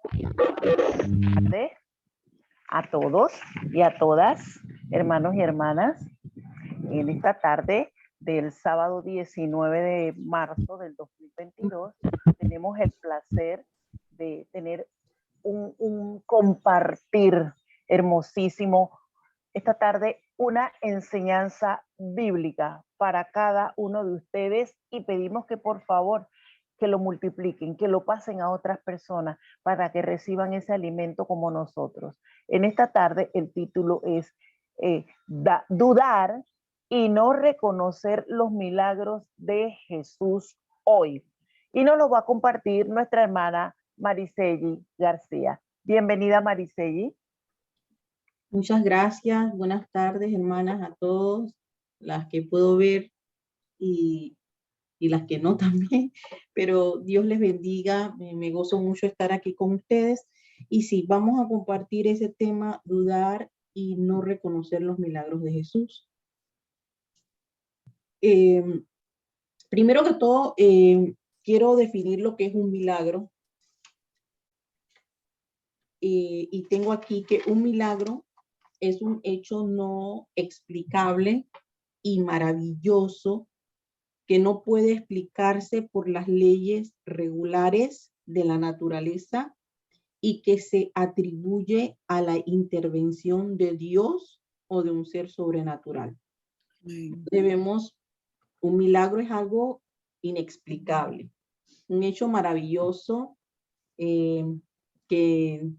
tardes a todos y a todas, hermanos y hermanas. En esta tarde del sábado 19 de marzo del 2022, tenemos el placer de tener un compartir hermosísimo esta tarde, una enseñanza bíblica para cada uno de ustedes, y pedimos que por favor que lo multipliquen, que lo pasen a otras personas para que reciban ese alimento como nosotros. En esta tarde el título es dudar y no reconocer los milagros de Jesús hoy. Y nos lo va a compartir nuestra hermana Mariceli García. Bienvenida, Mariceli. Muchas gracias. Buenas tardes, hermanas, a todos, las que puedo ver y las que no también. Pero Dios les bendiga. Me gozo mucho estar aquí con ustedes. Y sí, vamos a compartir ese tema, dudar y no reconocer los milagros de Jesús. Primero que todo, quiero definir lo que es un milagro. Y tengo aquí que un milagro es un hecho no explicable y maravilloso que no puede explicarse por las leyes regulares de la naturaleza y que se atribuye a la intervención de Dios o de un ser sobrenatural. Un milagro es algo inexplicable, un hecho maravilloso que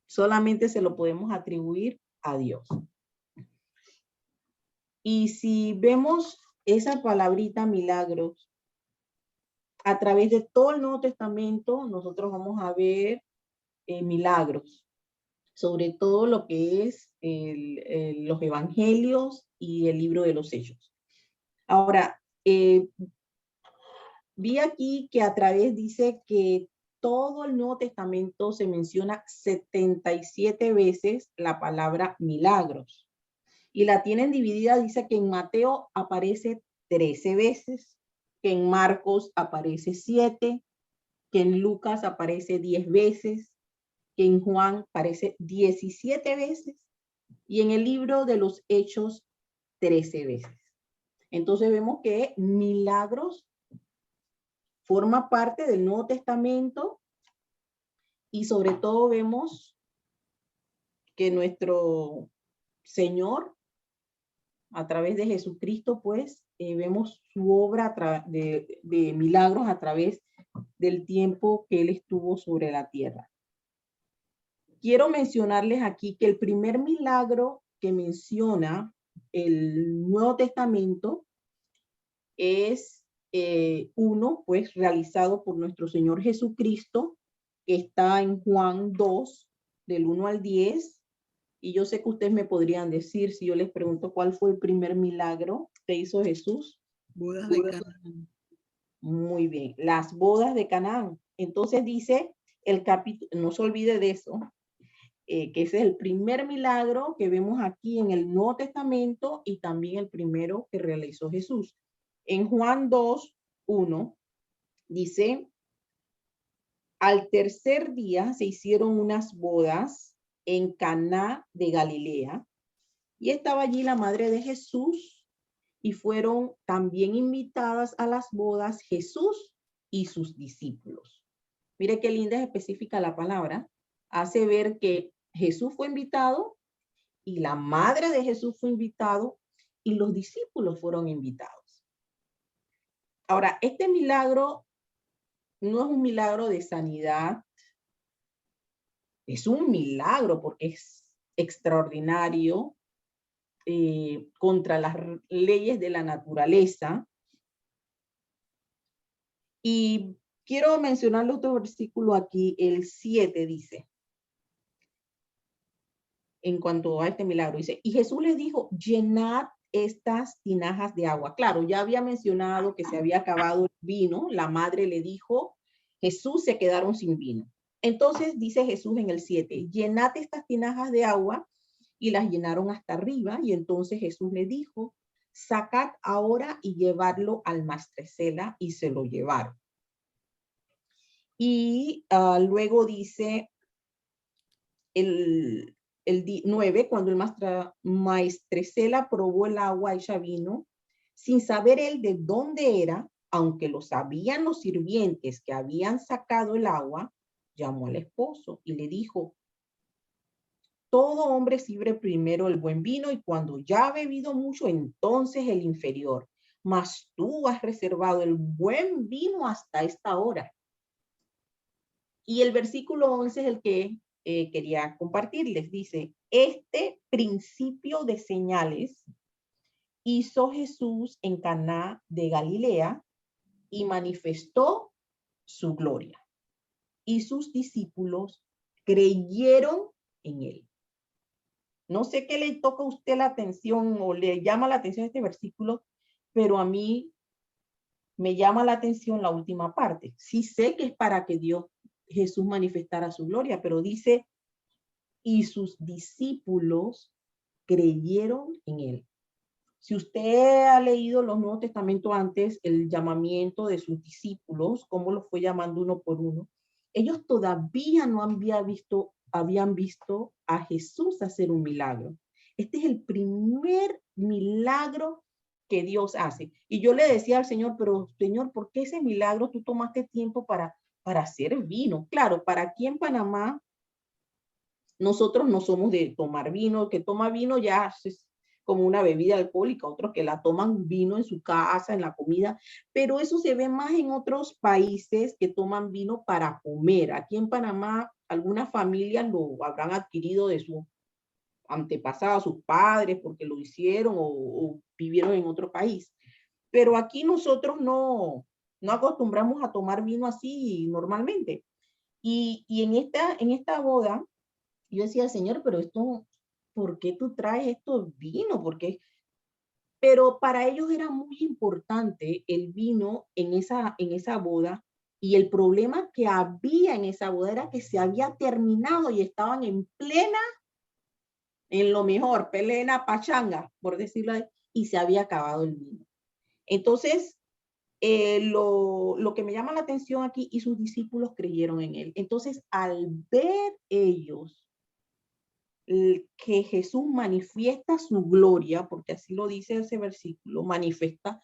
solamente se lo podemos atribuir a Dios. Y si vemos esa palabrita milagros, a través de todo el Nuevo Testamento, nosotros vamos a ver milagros, sobre todo lo que es los evangelios y el libro de los Hechos. Ahora, vi aquí que a través dice que todo el Nuevo Testamento se menciona 77 veces la palabra milagros. Y la tienen dividida, dice que en Mateo aparece 13 veces, que en Marcos aparece 7, que en Lucas aparece 10 veces, que en Juan aparece 17 veces, y en el libro de los Hechos 13 veces. Entonces vemos que milagros forma parte del Nuevo Testamento, y sobre todo vemos que nuestro Señor, a través de Jesucristo, pues, vemos su obra de milagros a través del tiempo que Él estuvo sobre la tierra. Quiero mencionarles aquí que el primer milagro que menciona el Nuevo Testamento es uno, pues, realizado por nuestro Señor Jesucristo, que está en Juan 2, del 1 al 10. Y yo sé que ustedes me podrían decir, si yo les pregunto cuál fue el primer milagro que hizo Jesús. Bodas de Canaán. Muy bien, las bodas de Canaán. Entonces dice el capítulo, no se olvide de eso, que ese es el primer milagro que vemos aquí en el Nuevo Testamento y también el primero que realizó Jesús. En Juan 2, 1, dice, al tercer día se hicieron unas bodas en Caná de Galilea, y estaba allí la madre de Jesús, y fueron también invitadas a las bodas Jesús y sus discípulos. Mire qué linda es específica la palabra. Hace ver que Jesús fue invitado, y la madre de Jesús fue invitado, y los discípulos fueron invitados. Ahora, este milagro no es un milagro de sanidad, es un milagro porque es extraordinario, contra las leyes de la naturaleza. Y quiero mencionarle otro versículo aquí, el 7 dice, en cuanto a este milagro, dice, y Jesús les dijo, llenad estas tinajas de agua. Claro, ya había mencionado que se había acabado el vino, la madre le dijo, Jesús, se quedaron sin vino. Entonces dice Jesús en el 7, llenad estas tinajas de agua, y las llenaron hasta arriba, y entonces Jesús le dijo, sacad ahora y llevadlo al maestresela, y se lo llevaron. Y luego dice el 9, cuando el maestresela probó el agua hecha vino, sin saber él de dónde era, aunque lo sabían los sirvientes que habían sacado el agua, llamó al esposo y le dijo: todo hombre sirve primero el buen vino y cuando ya ha bebido mucho, entonces el inferior. Mas tú has reservado el buen vino hasta esta hora. Y el versículo 11 es el que quería compartirles. Dice: este principio de señales hizo Jesús en Caná de Galilea y manifestó su gloria. Y sus discípulos creyeron en él. No sé qué le toca a usted la atención o le llama la atención este versículo, pero a mí me llama la atención la última parte. Sí sé que es para que Jesús manifestara su gloria, pero dice: y sus discípulos creyeron en él. Si usted ha leído los Nuevos Testamentos antes, el llamamiento de sus discípulos, cómo los fue llamando uno por uno, ellos todavía no habían visto a Jesús hacer un milagro. Este es el primer milagro que Dios hace. Y yo le decía al Señor: pero Señor, ¿por qué ese milagro tú tomaste tiempo para hacer vino? Claro, para aquí en Panamá, nosotros no somos de tomar vino. Que toma vino ya es como una bebida alcohólica, otros que la toman vino en su casa, en la comida, pero eso se ve más en otros países que toman vino para comer. Aquí en Panamá, algunas familias lo habrán adquirido de sus antepasados, sus padres, porque lo hicieron o vivieron en otro país. Pero aquí nosotros no acostumbramos a tomar vino así normalmente. Y en esta boda, yo decía: Señor, pero esto, ¿por qué tú traes estos vinos? Pero para ellos era muy importante el vino en esa boda, y el problema que había en esa boda era que se había terminado y estaban en lo mejor, plena pachanga, por decirlo así, y se había acabado el vino. Entonces, lo que me llama la atención aquí: y sus discípulos creyeron en él. Entonces, al ver ellos que Jesús manifiesta su gloria, porque así lo dice ese versículo, manifiesta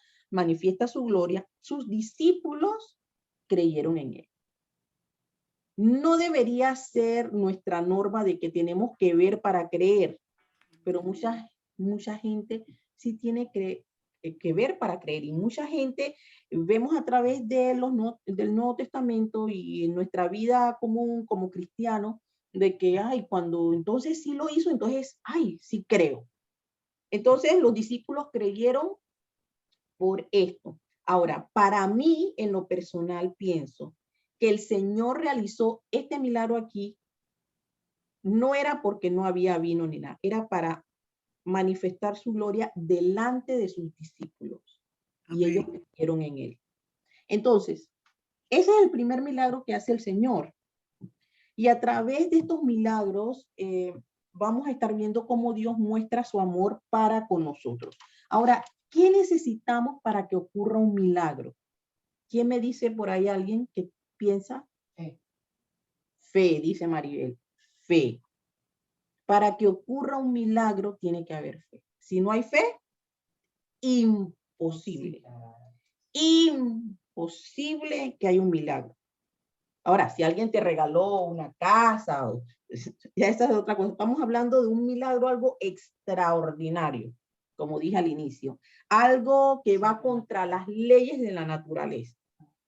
su gloria, sus discípulos creyeron en él. No debería ser nuestra norma de que tenemos que ver para creer, pero mucha gente sí tiene que ver para creer, y mucha gente vemos a través de del Nuevo Testamento y en nuestra vida común como cristianos, de que, cuando entonces sí lo hizo, entonces, sí creo. Entonces los discípulos creyeron por esto. Ahora, para mí, en lo personal, pienso que el Señor realizó este milagro aquí, no era porque no había vino ni nada, era para manifestar su gloria delante de sus discípulos. Amén. Y ellos creyeron en él. Entonces, ese es el primer milagro que hace el Señor. Y a través de estos milagros vamos a estar viendo cómo Dios muestra su amor para con nosotros. Ahora, ¿qué necesitamos para que ocurra un milagro? ¿Quién me dice por ahí, alguien que piensa? Fe, dice Maribel. Fe. Para que ocurra un milagro tiene que haber fe. Si no hay fe, imposible. Imposible que haya un milagro. Ahora, si alguien te regaló una casa, ya esa es otra cosa. Estamos hablando de un milagro, algo extraordinario, como dije al inicio. Algo que va contra las leyes de la naturaleza.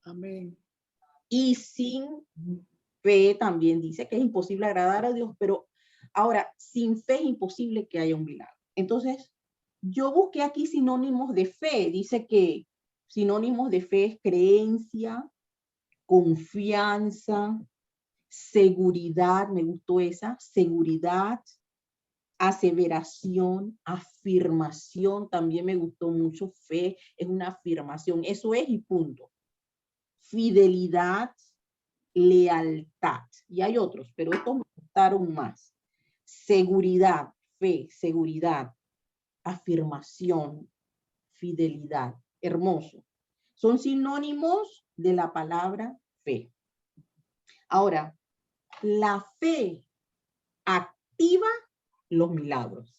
Amén. Y sin fe también dice que es imposible agradar a Dios, pero ahora, sin fe es imposible que haya un milagro. Entonces, yo busqué aquí sinónimos de fe. Dice que sinónimos de fe es creencia, confianza, seguridad, me gustó esa, seguridad, aseveración, afirmación, también me gustó mucho. Fe es una afirmación, eso es y punto. Fidelidad, lealtad, y hay otros, pero estos me gustaron más. Seguridad, fe, seguridad, afirmación, fidelidad, hermoso. Son sinónimos de la palabra fe. Ahora, la fe activa los milagros.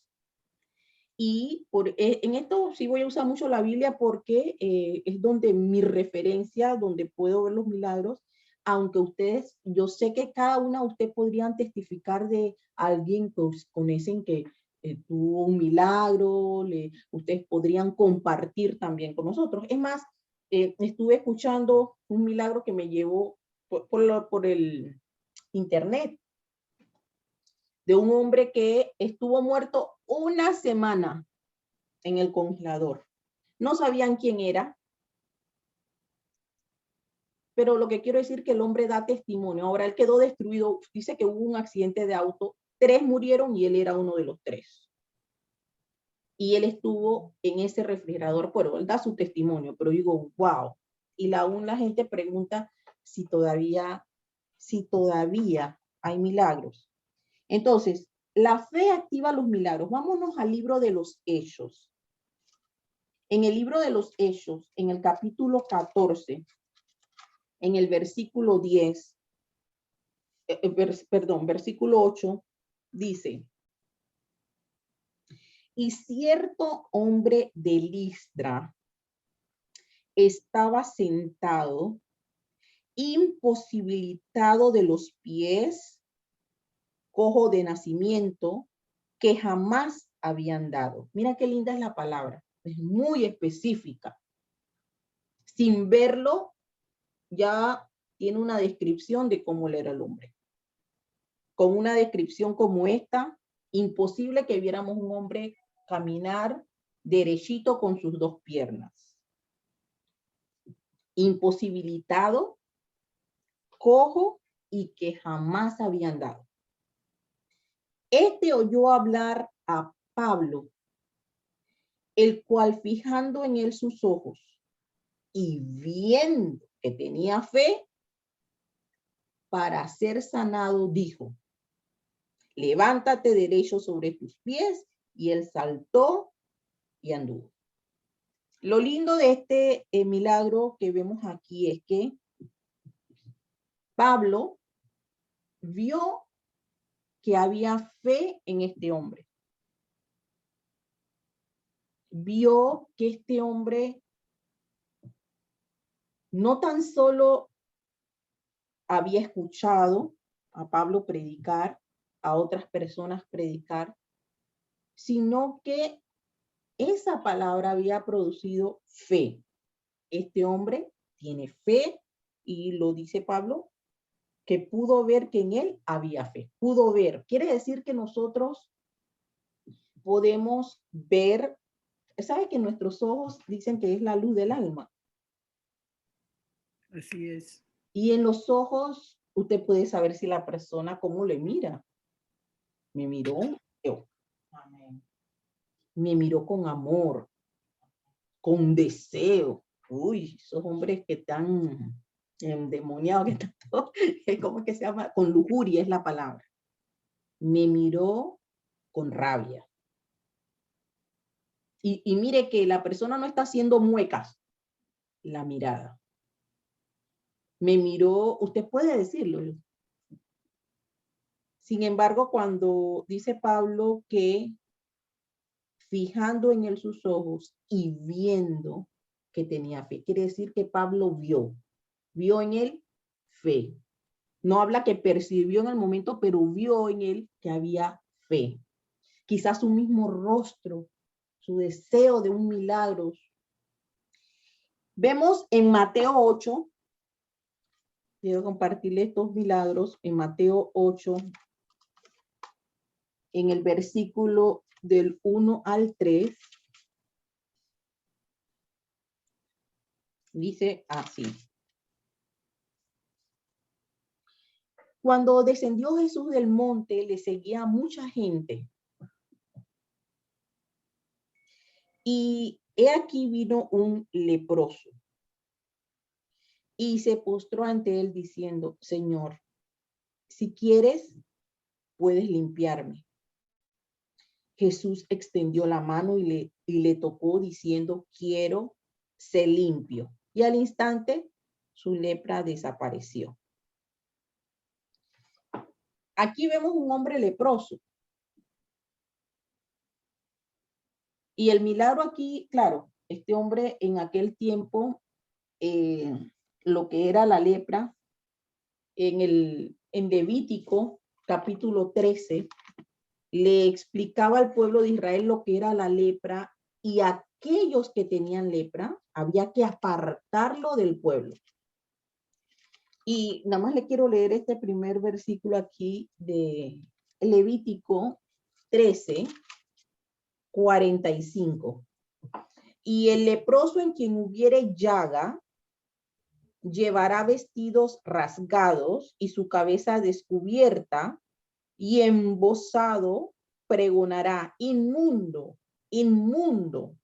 Y en esto sí voy a usar mucho la Biblia porque es donde mi referencia, donde puedo ver los milagros, aunque ustedes, yo sé que cada una de ustedes podrían testificar de alguien que conocen que tuvo un milagro, ustedes podrían compartir también con nosotros. Es más, estuve escuchando un milagro que me llevó por el internet, de un hombre que estuvo muerto una semana en el congelador. No sabían quién era, pero lo que quiero decir que el hombre da testimonio. Ahora él quedó destruido, dice que hubo un accidente de auto, 3 murieron y él era uno de los 3. Y él estuvo en ese refrigerador, pero él da su testimonio, pero digo, wow. Y aún la gente pregunta si todavía hay milagros. Entonces, la fe activa los milagros. Vámonos al libro de los Hechos. En el libro de los Hechos, en el capítulo 14, en el versículo 10, versículo 8, dice, y cierto hombre de Listra estaba sentado, imposibilitado de los pies, cojo de nacimiento, que jamás habían dado. Mira qué linda es la palabra, es muy específica. Sin verlo, ya tiene una descripción de cómo era el hombre. Con una descripción como esta, imposible que viéramos un hombre caminar derechito con sus 2 piernas. Imposibilitado, cojo y que jamás habían dado. Este oyó hablar a Pablo, el cual fijando en él sus ojos y viendo que tenía fe para ser sanado, dijo, levántate derecho sobre tus pies, y él saltó y anduvo. Lo lindo de este milagro que vemos aquí es que Pablo vio que había fe en este hombre. Vio que este hombre no tan solo había escuchado a Pablo predicar, a otras personas predicar, sino que esa palabra había producido fe. Este hombre tiene fe y lo dice Pablo, que pudo ver que en él había fe. Pudo ver. Quiere decir que nosotros podemos ver. ¿Sabe que nuestros ojos dicen que es la luz del alma? Así es. Y en los ojos usted puede saber si la persona cómo le mira. Me miró, me miró con amor, con deseo. Uy, esos hombres que están endemoniados, que están todos, ¿cómo es que se llama? Con lujuria es la palabra. Me miró con rabia. Y mire que la persona no está haciendo muecas, la mirada. Me miró, usted puede decirlo. Sin embargo, cuando dice Pablo que fijando en él sus ojos y viendo que tenía fe, quiere decir que Pablo vio en él fe. No habla que percibió en el momento, pero vio en él que había fe. Quizás su mismo rostro, su deseo de un milagro. Vemos en Mateo 8, quiero compartirle estos milagros en Mateo 8, en el versículo del 1 al 3, dice así. Cuando descendió Jesús del monte, le seguía mucha gente. Y he aquí vino un leproso y se postró ante él diciendo, Señor, si quieres, puedes limpiarme. Jesús extendió la mano y le tocó diciendo, quiero ser limpio. Y al instante su lepra desapareció. Aquí vemos un hombre leproso. Y el milagro aquí, claro, este hombre en aquel tiempo, lo que era la lepra, en Levítico capítulo 13, le explicaba al pueblo de Israel lo que era la lepra, y aquellos que tenían lepra había que apartarlo del pueblo. Y nada más le quiero leer este primer versículo aquí de Levítico 13, 45. Y el leproso en quien hubiere llaga llevará vestidos rasgados y su cabeza descubierta, y embozado pregonará: inmundo, inmundo.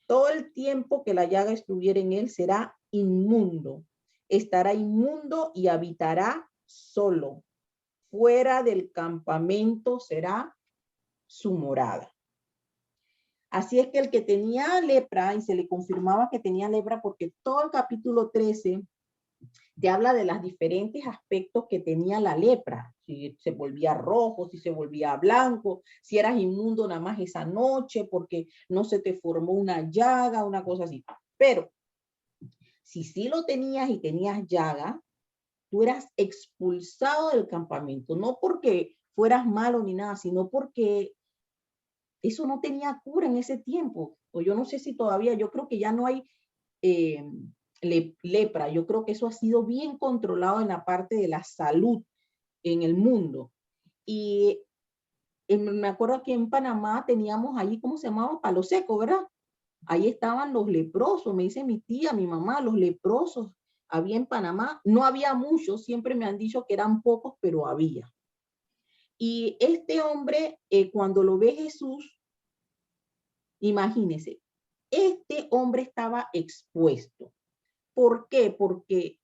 Todo el tiempo que la llaga estuviera en él será inmundo. Estará inmundo y habitará solo. Fuera del campamento será su morada. Así es que el que tenía lepra, y se le confirmaba que tenía lepra, porque todo el capítulo 13 te habla de los diferentes aspectos que tenía la lepra, si se volvía rojo, si se volvía blanco, si eras inmundo nada más esa noche porque no se te formó una llaga, una cosa así. Pero si sí lo tenías y tenías llaga, tú eras expulsado del campamento, no porque fueras malo ni nada, sino porque eso no tenía cura en ese tiempo. O yo no sé si todavía, yo creo que ya no hay lepra. Yo creo que eso ha sido bien controlado en la parte de la salud en el mundo. Y me acuerdo que en Panamá teníamos ahí, ¿cómo se llamaba? Palo Seco, ¿verdad? Ahí estaban los leprosos, me dice mi tía, mi mamá, los leprosos había en Panamá. No había muchos, siempre me han dicho que eran pocos, pero había. Y este hombre, cuando lo ve Jesús, imagínense, este hombre estaba expuesto. ¿Por qué? Porque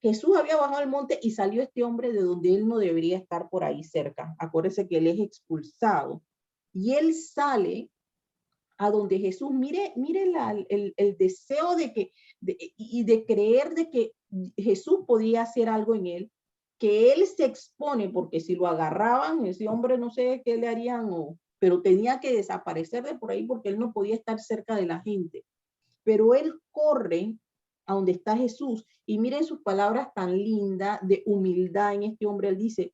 Jesús había bajado al monte y salió este hombre de donde él no debería estar, por ahí cerca. Acuérdese que él es expulsado. Y él sale a donde Jesús, mire el deseo de creer de que Jesús podía hacer algo en él, que él se expone, porque si lo agarraban, ese hombre no sé qué le harían, pero tenía que desaparecer de por ahí porque él no podía estar cerca de la gente. Pero él corre a donde está Jesús, y miren sus palabras tan lindas de humildad en este hombre. Él dice: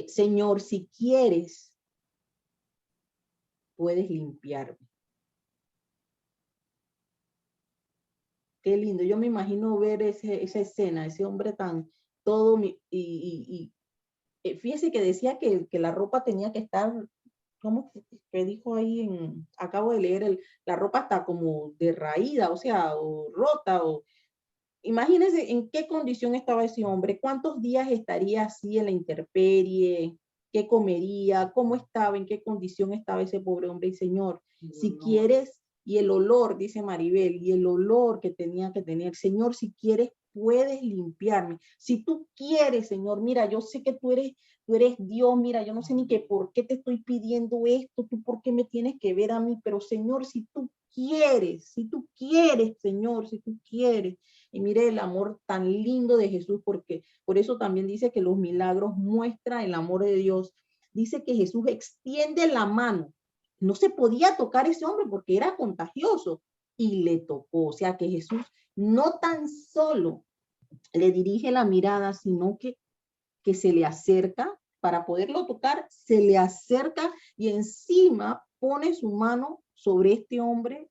Señor, si quieres, puedes limpiarme. Qué lindo. Yo me imagino ver esa escena, ese hombre tan todo, fíjese que decía que la ropa tenía que estar, ¿cómo que dijo ahí? Acabo de leer, la ropa está como derraída, o sea, o rota, o imagínense en qué condición estaba ese hombre, cuántos días estaría así en la intemperie, qué comería, cómo estaba, en qué condición estaba ese pobre hombre. Y Señor, si quieres, y el olor, dice Maribel, y el olor que tenía que tener, Señor, si quieres, puedes limpiarme. Si tú quieres, Señor, mira, yo sé que tú eres Dios, mira, yo no sé ni que por qué te estoy pidiendo esto, tú por qué me tienes que ver a mí, pero Señor, si tú quieres, Señor, si tú quieres. Y mire el amor tan lindo de Jesús, porque por eso también dice que los milagros muestran el amor de Dios. Dice que Jesús extiende la mano. No se podía tocar ese hombre porque era contagioso, y le tocó. O sea que Jesús no tan solo le dirige la mirada, sino que se le acerca para poderlo tocar, se le acerca y encima pone su mano sobre este hombre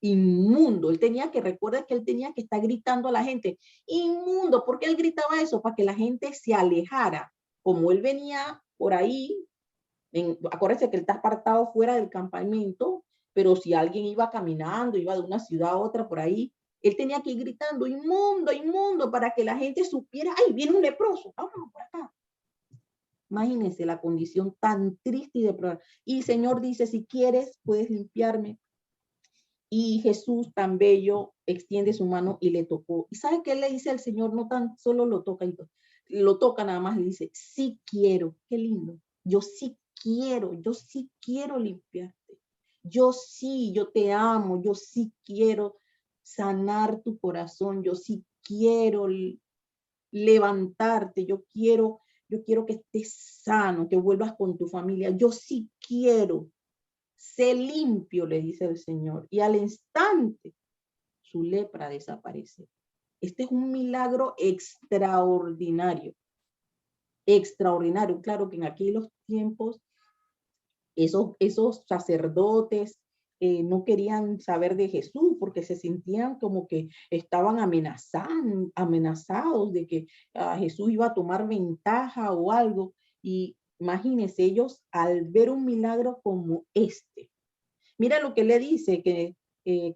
inmundo. Él tenía que, recuerda que él tenía que estar gritando a la gente, inmundo. ¿Por qué él gritaba eso? Para que la gente se alejara. Como él venía por ahí, acuérdense que él está apartado fuera del campamento, pero si alguien iba caminando, iba de una ciudad a otra por ahí, él tenía que ir gritando, inmundo, inmundo, para que la gente supiera: ay, viene un leproso, vámonos por acá. Imagínense la condición tan triste y deplorable. Y el Señor dice: si quieres, puedes limpiarme. Y Jesús, tan bello, extiende su mano y le tocó. ¿Y sabe qué le dice al Señor? No tan solo lo toca, lo toca nada más, le dice: sí quiero. Qué lindo. Yo sí quiero limpiarte. Yo te amo, yo sí quiero sanar tu corazón, yo sí quiero levantarte, yo quiero que estés sano, que vuelvas con tu familia, yo sí quiero, sé limpio, le dice el Señor. Y al instante, su lepra desaparece. Este es un milagro extraordinario, extraordinario. Claro que en aquellos tiempos, esos sacerdotes no querían saber de Jesús porque se sentían como que estaban amenazados de que Jesús iba a tomar ventaja o algo. Y imagínense ellos al ver un milagro como este. Mira lo que le dice, que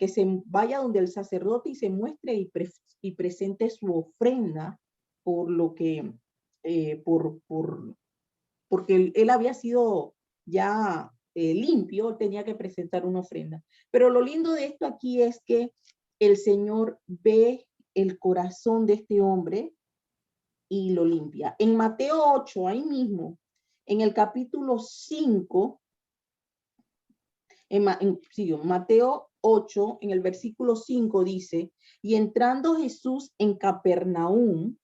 se vaya donde el sacerdote y se muestre y presente su ofrenda por lo que, porque él había sido ya limpio, tenía que presentar una ofrenda. Pero lo lindo de esto aquí es que el Señor ve el corazón de este hombre y lo limpia. En Mateo 8, ahí mismo, en el capítulo 5, Mateo 8, en el versículo 5 dice, y entrando Jesús en Capernaum,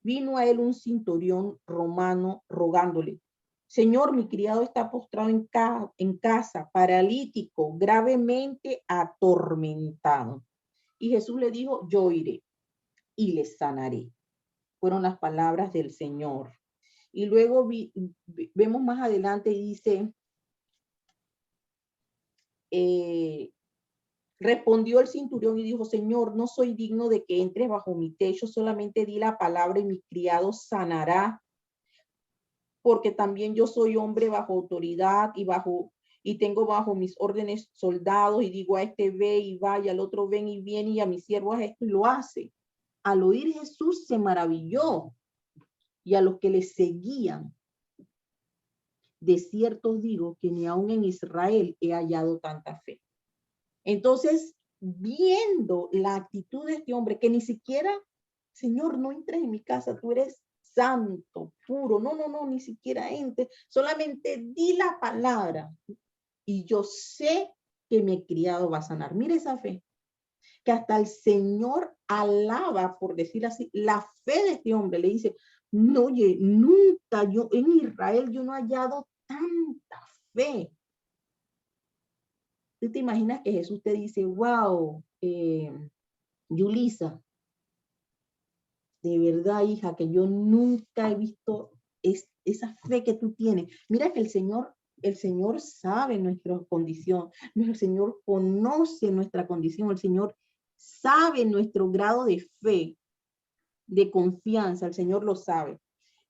vino a él un centurión romano rogándole, Señor, mi criado está postrado en casa, paralítico, gravemente atormentado. Y Jesús le dijo, yo iré y le sanaré. Fueron las palabras del Señor. Y luego vemos más adelante y dice, respondió el centurión y dijo, Señor, no soy digno de que entres bajo mi techo, solamente di la palabra y mi criado sanará, porque también yo soy hombre bajo autoridad y tengo bajo mis órdenes soldados y digo a este ve y vaya, al otro ven y viene y a mi siervo haz esto y lo hace. Al oír Jesús se maravilló y a los que le seguían, de cierto os digo que ni aún en Israel he hallado tanta fe. Entonces, viendo la actitud de este hombre, que ni siquiera, Señor, no entres en mi casa, tú eres santo, puro, no, ni siquiera entres, solamente di la palabra y yo sé que mi criado va a sanar. Mire esa fe, que hasta el Señor alaba, por decir así, la fe de este hombre. Le dice, no, oye, nunca yo en Israel yo no he hallado tanta fe. ¿Tú te imaginas que Jesús te dice, wow, Yulisa, de verdad, hija, que yo nunca he visto esa fe que tú tienes? Mira que el Señor sabe nuestra condición, el Señor conoce nuestra condición, el Señor sabe nuestro grado de fe, de confianza, el Señor lo sabe.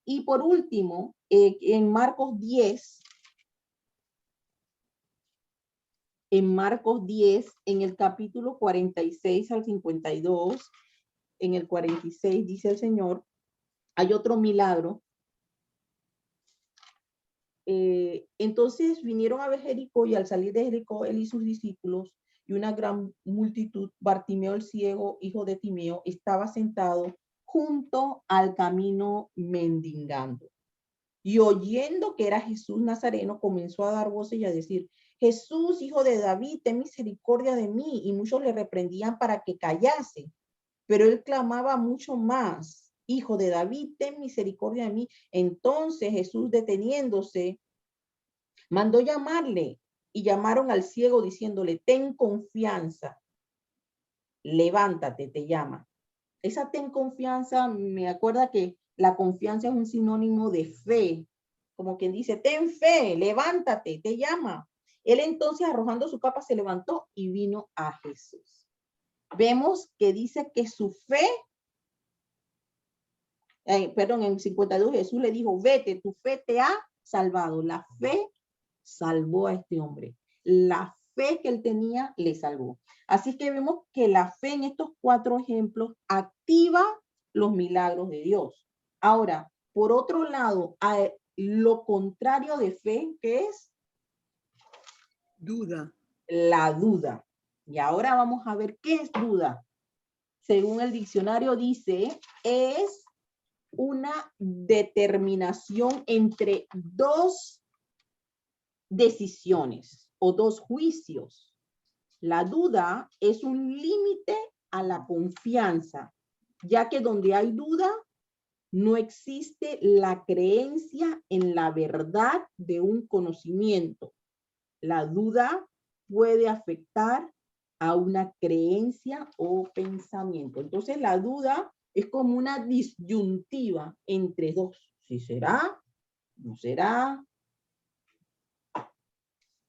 Y por último, en Marcos 10, en el capítulo 46 al 52, en el 46 dice el Señor, hay otro milagro. Entonces vinieron a ver Jericó y al salir de Jericó él y sus discípulos y una gran multitud, Bartimeo el ciego, hijo de Timeo, estaba sentado junto al camino mendigando. Y oyendo que era Jesús Nazareno, comenzó a dar voces y a decir, Jesús, hijo de David, ten misericordia de mí. Y muchos le reprendían para que callase. Pero él clamaba mucho más, Hijo de David, ten misericordia de mí. Entonces Jesús, deteniéndose, mandó llamarle y llamaron al ciego diciéndole, ten confianza, levántate, te llama. Esa ten confianza, me acuerda que la confianza es un sinónimo de fe, como quien dice, ten fe, levántate, te llama. Él entonces, arrojando su capa, se levantó y vino a Jesús. Vemos que dice que su fe, en 52 Jesús le dijo, vete, tu fe te ha salvado. La fe salvó a este hombre. La fe que él tenía le salvó. Así que vemos que la fe en estos 4 ejemplos activa los milagros de Dios. Ahora, por otro lado, lo contrario de fe, ¿qué es? Duda. La duda. Y ahora vamos a ver qué es duda. Según el diccionario dice, es una determinación entre 2 decisiones o 2 juicios. La duda es un límite a la confianza, ya que donde hay duda no existe la creencia en la verdad de un conocimiento. La duda puede afectar a una creencia o pensamiento. Entonces, la duda es como una disyuntiva entre dos. ¿Si será? ¿No será?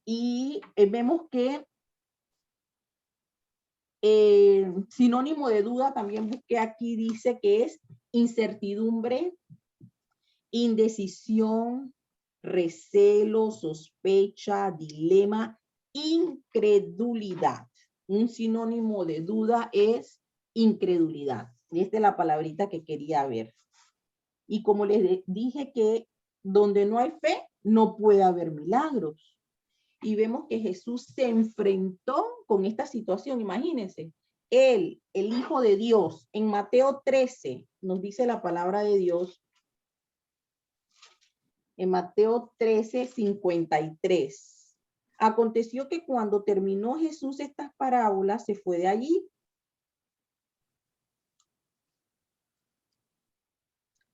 Y vemos que sinónimo de duda, también busqué aquí, dice que es incertidumbre, indecisión, recelo, sospecha, dilema, incredulidad. Un sinónimo de duda es incredulidad. Y esta es la palabrita que quería ver. Y como les dije que donde no hay fe, no puede haber milagros. Y vemos que Jesús se enfrentó con esta situación. Imagínense, él, el Hijo de Dios, en Mateo 13, nos dice la palabra de Dios, en Mateo 13, 53. Aconteció que cuando terminó Jesús estas parábolas, se fue de allí.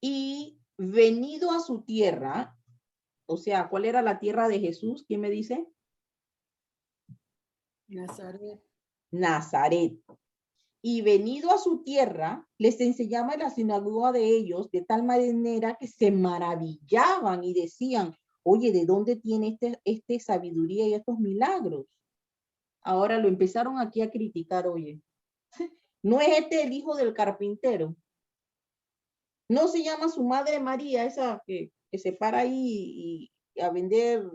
Y venido a su tierra, o sea, ¿cuál era la tierra de Jesús? ¿Quién me dice? Nazaret. Nazaret. Y venido a su tierra, les enseñaba en la sinagoga de ellos de tal manera que se maravillaban y decían, oye, ¿de dónde tiene este sabiduría y estos milagros? Ahora lo empezaron aquí a criticar, oye. ¿No es este el hijo del carpintero? ¿No se llama su madre María, esa que se para ahí y a vender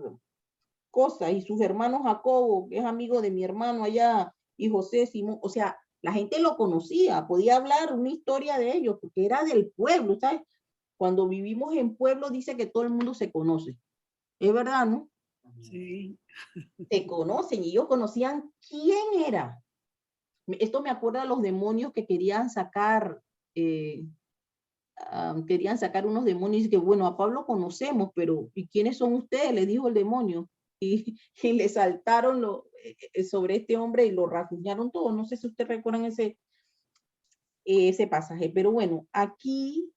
cosas? Y sus hermanos Jacobo, que es amigo de mi hermano allá, y José, Simón, o sea, la gente lo conocía, podía hablar una historia de ellos, porque era del pueblo, ¿sabes? Cuando vivimos en pueblo dice que todo el mundo se conoce. Es verdad, ¿no? Sí. Se conocen y ellos conocían quién era. Esto me acuerda de los demonios que querían sacar unos demonios y que, bueno, a Pablo conocemos, pero ¿y quiénes son ustedes? Le dijo el demonio. Y le saltaron sobre este hombre y lo rajuñaron todo. No sé si ustedes recuerdan ese pasaje, pero bueno, aquí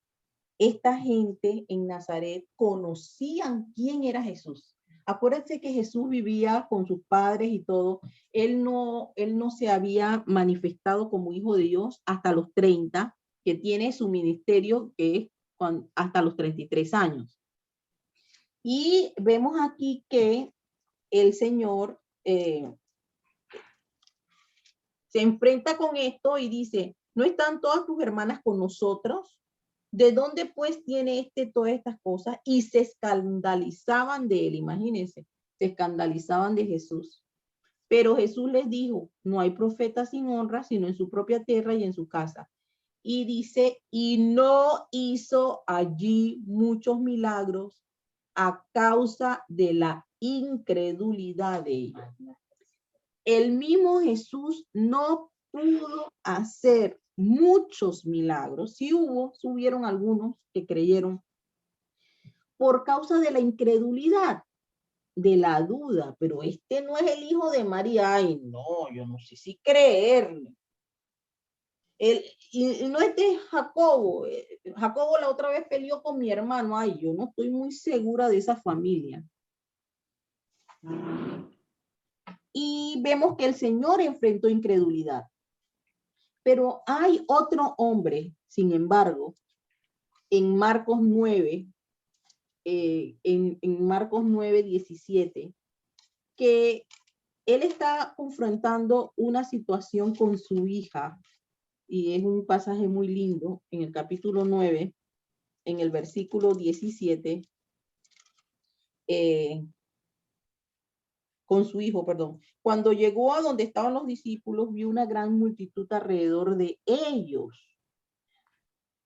esta gente en Nazaret conocían quién era Jesús. Acuérdense que Jesús vivía con sus padres y todo. Él no se había manifestado como hijo de Dios hasta los 30, que tiene su ministerio, que es hasta los 33 años. Y vemos aquí que el Señor se enfrenta con esto y dice, ¿no están todas tus hermanas con nosotros? ¿De dónde pues tiene todas estas cosas? Y se escandalizaban de él, imagínense, se escandalizaban de Jesús. Pero Jesús les dijo, no hay profeta sin honra, sino en su propia tierra y en su casa. Y dice, y no hizo allí muchos milagros a causa de la incredulidad de ellos. El mismo Jesús no pudo hacer muchos milagros. Sí hubieron algunos que creyeron por causa de la incredulidad, de la duda, pero este no es el hijo de María. Ay, no, yo no sé si creerle. Y no es de Jacobo. Jacobo la otra vez peleó con mi hermano. Ay, yo no estoy muy segura de esa familia. Y vemos que el Señor enfrentó incredulidad. Pero hay otro hombre, sin embargo, en Marcos 9, en Marcos 9, 17, que él está confrontando una situación con su hija, y es un pasaje muy lindo, en el capítulo 9, en el versículo 17, con su hijo, perdón. Cuando llegó a donde estaban los discípulos, vio una gran multitud alrededor de ellos.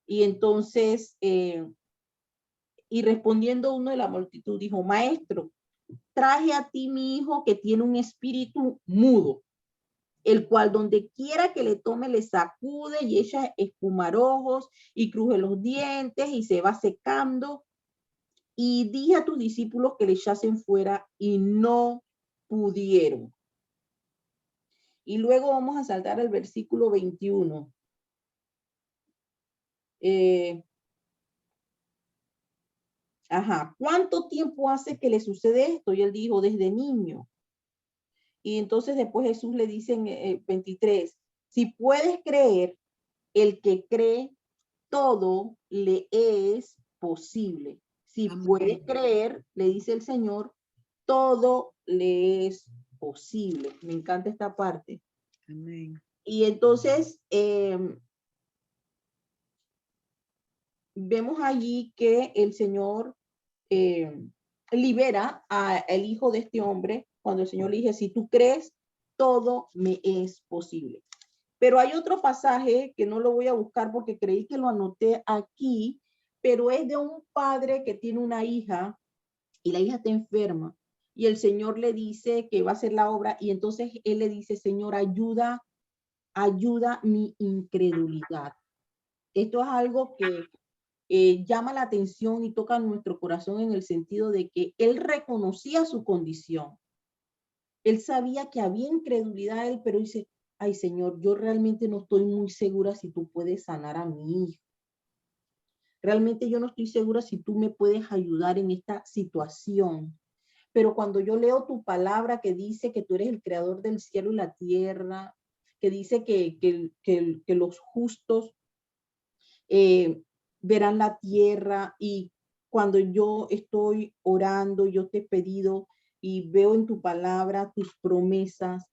Y entonces, y respondiendo uno de la multitud, dijo, maestro, traje a ti mi hijo que tiene un espíritu mudo, el cual donde quiera que le tome le sacude y echa espumarojos y cruje los dientes y se va secando. Y dije a tus discípulos que le echasen fuera y no pudieron. Y luego vamos a saltar al versículo 21. Ajá, ¿cuánto tiempo hace que le sucede esto? Y él dijo, desde niño. Y entonces después Jesús le dice en 23, si puedes creer, el que cree, todo le es posible. Si puedes Amén. creer, le dice el Señor, todo le es posible. Me encanta esta parte. Amén. Y entonces vemos allí que el Señor libera al hijo de este hombre cuando el Señor le dice, si tú crees, todo me es posible. Pero hay otro pasaje que no lo voy a buscar porque creí que lo anoté aquí, pero es de un padre que tiene una hija y la hija está enferma y el Señor le dice que va a hacer la obra y entonces él le dice, Señor, ayuda mi incredulidad. Esto es algo que llama la atención y toca nuestro corazón en el sentido de que él reconocía su condición. Él sabía que había incredulidad en él, pero dice, ay Señor, yo realmente no estoy muy segura si tú puedes sanar a mi hijo. Realmente yo no estoy segura si tú me puedes ayudar en esta situación. Pero cuando yo leo tu palabra que dice que tú eres el creador del cielo y la tierra, que dice que los justos verán la tierra y cuando yo estoy orando, yo te he pedido y veo en tu palabra tus promesas,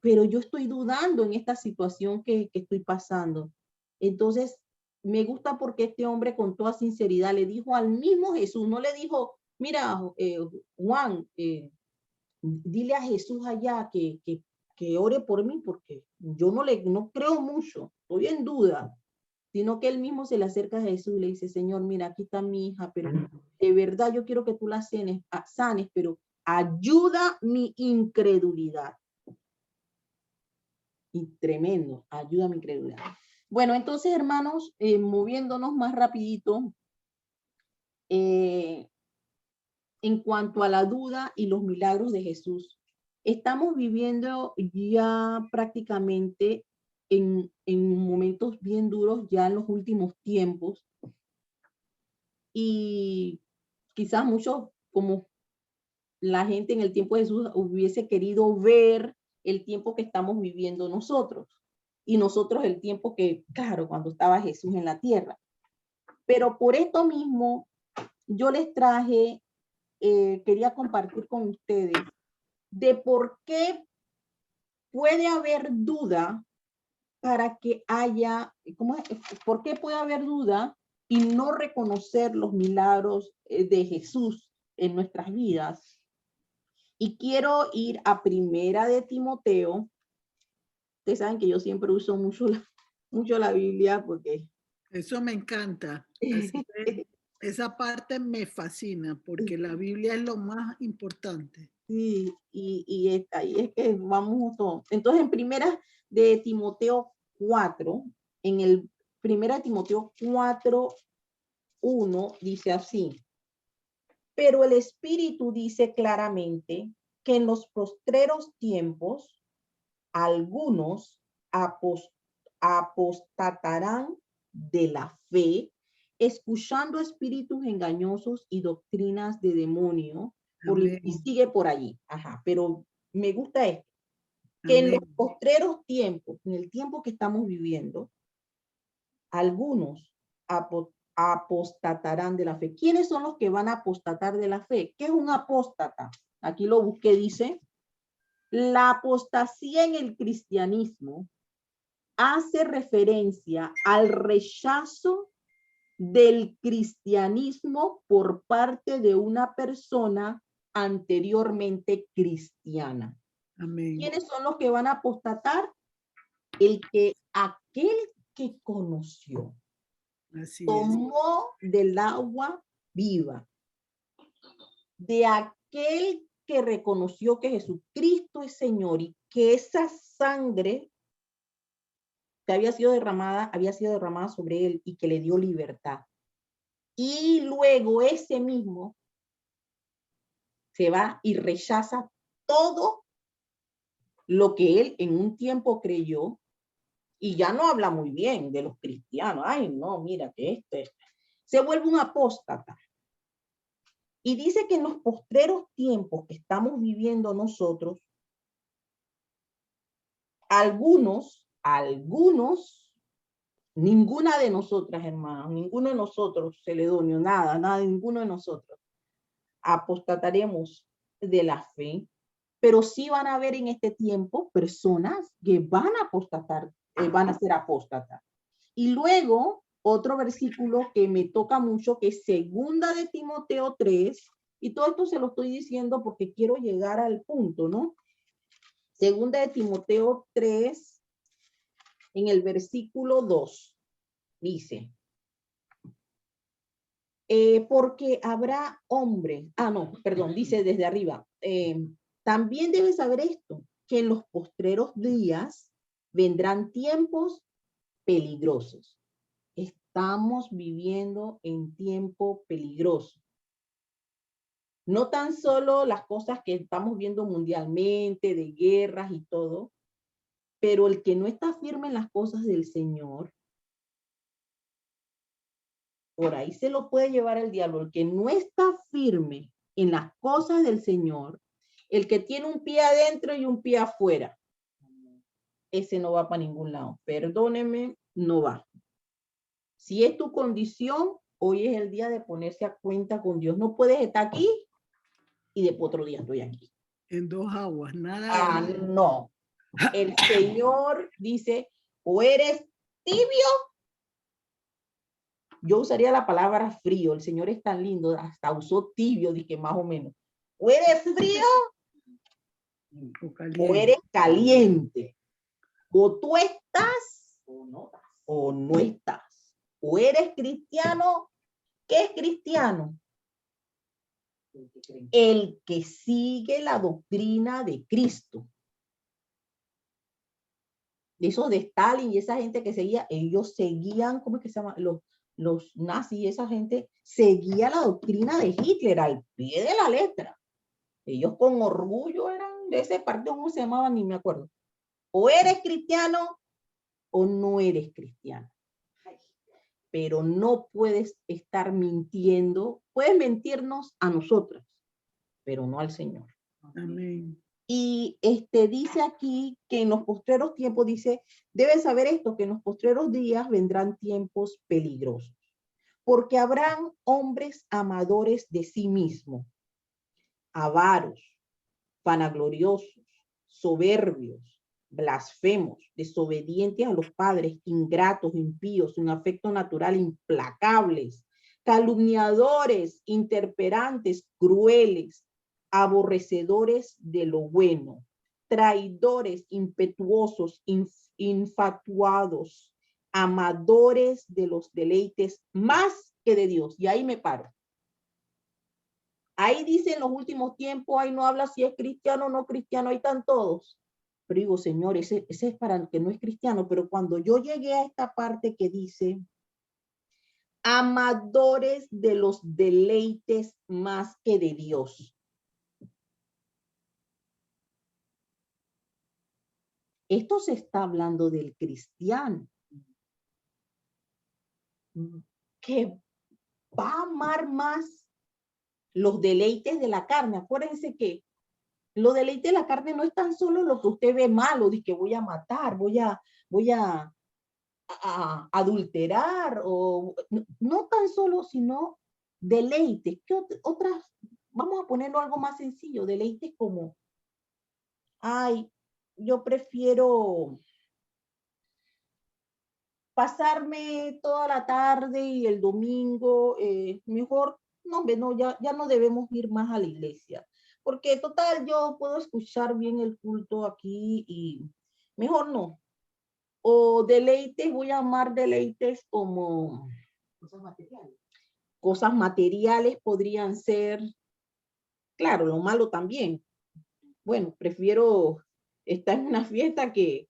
pero yo estoy dudando en esta situación que estoy pasando. Entonces, me gusta porque este hombre con toda sinceridad le dijo al mismo Jesús, no le dijo, mira, Juan, dile a Jesús allá que ore por mí porque yo no creo mucho, estoy en duda, sino que él mismo se le acerca a Jesús y le dice, Señor, mira, aquí está mi hija, pero de verdad yo quiero que tú la sanes, pero ayuda mi incredulidad. Y tremendo, ayuda a mi incredulidad. Bueno, entonces, hermanos, moviéndonos más rapidito, en cuanto a la duda y los milagros de Jesús, estamos viviendo ya prácticamente en momentos bien duros ya en los últimos tiempos y quizás muchos como la gente en el tiempo de Jesús hubiese querido ver el tiempo que estamos viviendo nosotros y nosotros el tiempo que, claro, cuando estaba Jesús en la tierra. Pero por esto mismo yo les traje, quería compartir con ustedes de por qué puede haber duda para que haya, ¿por qué puede haber duda y no reconocer los milagros de Jesús en nuestras vidas? Y quiero ir a Primera de Timoteo. Ustedes saben que yo siempre uso mucho la Biblia porque... Eso me encanta. Así que esa parte me fascina porque la Biblia es lo más importante. Sí, y ahí es que vamos todos. Entonces, en Primera de Timoteo 4, en el Primera de Timoteo 4:1 dice así, pero el Espíritu dice claramente que en los postreros tiempos algunos apostatarán de la fe, escuchando espíritus engañosos y doctrinas de demonio, y Amén. sigue por allí. Ajá, pero me gusta esto, que en los Amén. postreros tiempos, en el tiempo que estamos viviendo, algunos apostatarán de la fe. ¿Quiénes son los que van a apostatar de la fe? ¿Qué es un apóstata? Aquí lo busqué, dice, la apostasía en el cristianismo hace referencia al rechazo del cristianismo por parte de una persona anteriormente cristiana. Amén. ¿Quiénes son los que van a apostatar? Aquel que conoció, Así es. tomó del agua viva, de aquel que reconoció que Jesucristo es Señor y que esa sangre que había sido derramada sobre él y que le dio libertad. Y luego ese mismo se va y rechaza todo lo que él en un tiempo creyó y ya no habla muy bien de los cristianos. Ay, no, mira que se vuelve un apóstata. Y dice que en los postreros tiempos que estamos viviendo nosotros, algunos, ninguna de nosotras, hermanos, ninguno de nosotros, Celedonio, nada, ninguno de nosotros, apostataremos de la fe, pero sí van a haber en este tiempo personas que van a apostatar, van a ser apóstatas. Y luego, otro versículo que me toca mucho, que es segunda de Timoteo 3, y todo esto se lo estoy diciendo porque quiero llegar al punto, ¿no? Segunda de Timoteo 3, en el versículo 2, dice, porque habrá hombre, dice desde arriba, también debes saber esto, que en los postreros días vendrán tiempos peligrosos. Estamos viviendo en tiempo peligroso. No tan solo las cosas que estamos viendo mundialmente, de guerras y todo, pero el que no está firme en las cosas del Señor, por ahí se lo puede llevar el diablo. El que no está firme en las cosas del Señor, el que tiene un pie adentro y un pie afuera, ese no va para ningún lado. Perdóneme, no va. Si es tu condición, hoy es el día de ponerse a cuenta con Dios. No puedes estar aquí y después otro día estoy aquí. En dos aguas, nada. No. El Señor dice, o eres tibio, yo usaría la palabra frío. El Señor es tan lindo, hasta usó tibio, dije más o menos. O eres frío, o eres caliente. O tú estás, o no estás. O eres cristiano. ¿Qué es cristiano? El que sigue la doctrina de Cristo. Esos de Stalin y esa gente que seguía, ellos seguían, ¿cómo es que se llama? Los nazis, esa gente seguía la doctrina de Hitler al pie de la letra. Ellos con orgullo eran de ese partido, ¿cómo se llamaba? Ni me acuerdo. O eres cristiano o no eres cristiano. Pero no puedes estar mintiendo. Puedes mentirnos a nosotras, pero no al Señor. Amén. Y dice aquí que en los postreros tiempos, dice, debes saber esto, que en los postreros días vendrán tiempos peligrosos, porque habrán hombres amadores de sí mismos, avaros, vanagloriosos, soberbios, blasfemos, desobedientes a los padres, ingratos, impíos, sin afecto natural, implacables, calumniadores, interperantes, crueles, aborrecedores de lo bueno, traidores, impetuosos, infatuados, amadores de los deleites más que de Dios. Y ahí me paro. Ahí dice en los últimos tiempos, ahí no habla si es cristiano o no cristiano, ahí están todos. Pero digo, Señor, ese es para el que no es cristiano. Pero cuando yo llegué a esta parte que dice, amadores de los deleites más que de Dios. Esto se está hablando del cristiano, que va a amar más los deleites de la carne. Acuérdense que los deleites de la carne no es tan solo lo que usted ve malo, de que voy a matar, voy a adulterar, o no tan solo, sino deleites. ¿Qué otras? Vamos a ponerlo algo más sencillo, deleites como, ay, yo prefiero pasarme toda la tarde y el domingo, mejor, no, ya no debemos ir más a la iglesia, porque total, yo puedo escuchar bien el culto aquí y mejor no. O deleites, voy a amar deleites como cosas materiales. Cosas materiales podrían ser, claro, lo malo también. Bueno, prefiero estar en una fiesta que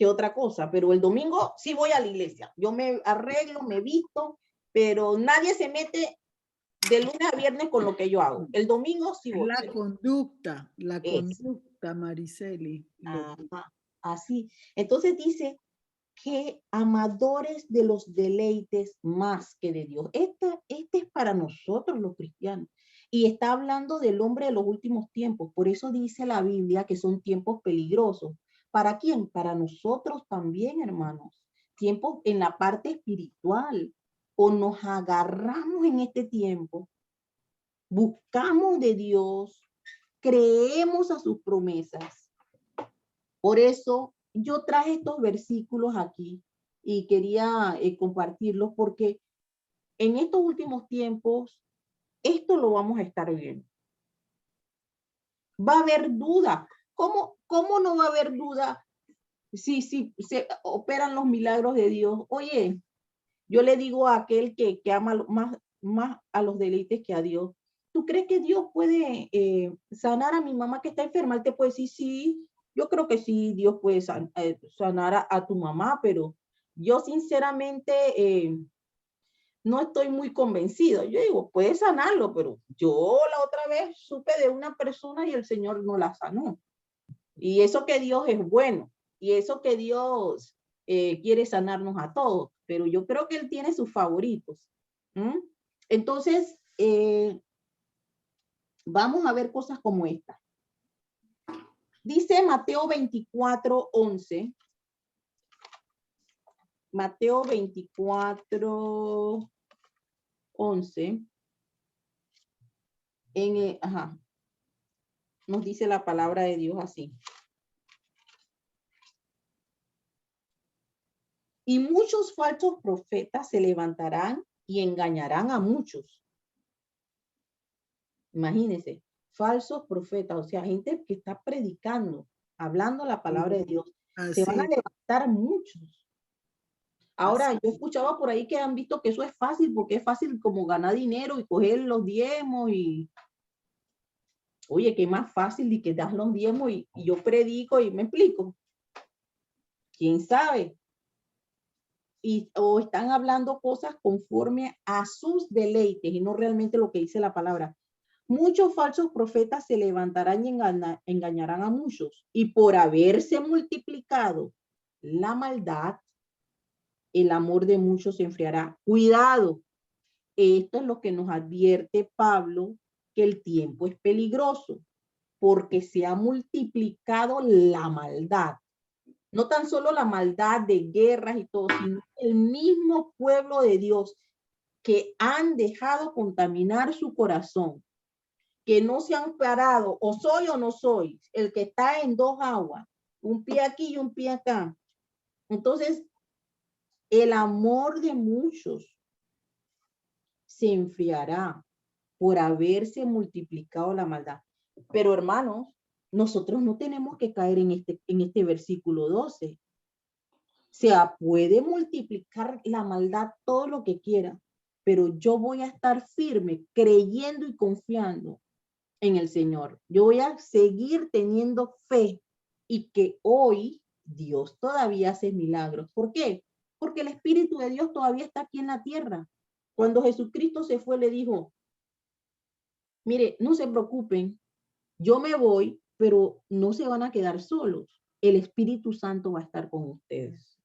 otra cosa, pero el domingo sí voy a la iglesia. Yo me arreglo, me visto, pero nadie se mete de lunes a viernes con lo que yo hago. El domingo sí voy. La conducta, Mariceli. Ajá, así. Entonces dice que amadores de los deleites más que de Dios. Este es para nosotros los cristianos. Y está hablando del hombre de los últimos tiempos. Por eso dice la Biblia que son tiempos peligrosos. ¿Para quién? Para nosotros también, hermanos. Tiempos en la parte espiritual. O nos agarramos en este tiempo, buscamos de Dios, creemos a sus promesas. Por eso yo traje estos versículos aquí y quería compartirlos porque en estos últimos tiempos esto lo vamos a estar viendo. Va a haber duda. ¿Cómo no va a haber duda si se operan los milagros de Dios? Oye, yo le digo a aquel que ama más a los deleites que a Dios. ¿Tú crees que Dios puede sanar a mi mamá que está enferma? Él te puede decir, sí, yo creo que sí, Dios puede sanar a tu mamá, pero yo sinceramente no estoy muy convencido. Yo digo, puede sanarlo, pero yo la otra vez supe de una persona y el Señor no la sanó. Y eso que Dios es bueno, y eso que Dios quiere sanarnos a todos, pero yo creo que Él tiene sus favoritos. Entonces, vamos a ver cosas como esta. Dice Mateo 24:11. Mateo 24:11. Nos dice la palabra de Dios así. Y muchos falsos profetas se levantarán y engañarán a muchos. Imagínense, falsos profetas, o sea, gente que está predicando, hablando la palabra de Dios. Se van a levantar muchos. Ahora, yo escuchaba por ahí que han visto que eso es fácil, porque es fácil como ganar dinero y coger los diezmos y... Oye, qué más fácil y que das los diezmos y yo predico y me explico. ¿Quién sabe? O están hablando cosas conforme a sus deleites y no realmente lo que dice la palabra. Muchos falsos profetas se levantarán y engañarán a muchos. Y por haberse multiplicado la maldad, el amor de muchos se enfriará. Cuidado. Esto es lo que nos advierte Pablo, que el tiempo es peligroso, porque se ha multiplicado la maldad. No tan solo la maldad de guerras y todo, sino el mismo pueblo de Dios que han dejado contaminar su corazón, que no se han parado, o soy o no soy, el que está en dos aguas, un pie aquí y un pie acá. Entonces, el amor de muchos se enfriará por haberse multiplicado la maldad. Pero hermanos, nosotros no tenemos que caer en este versículo 12. O sea, puede multiplicar la maldad todo lo que quiera, pero yo voy a estar firme, creyendo y confiando en el Señor. Yo voy a seguir teniendo fe y que hoy Dios todavía hace milagros. ¿Por qué? Porque el Espíritu de Dios todavía está aquí en la tierra. Cuando Jesucristo se fue, le dijo, mire, no se preocupen, yo me voy, pero no se van a quedar solos. El Espíritu Santo va a estar con ustedes.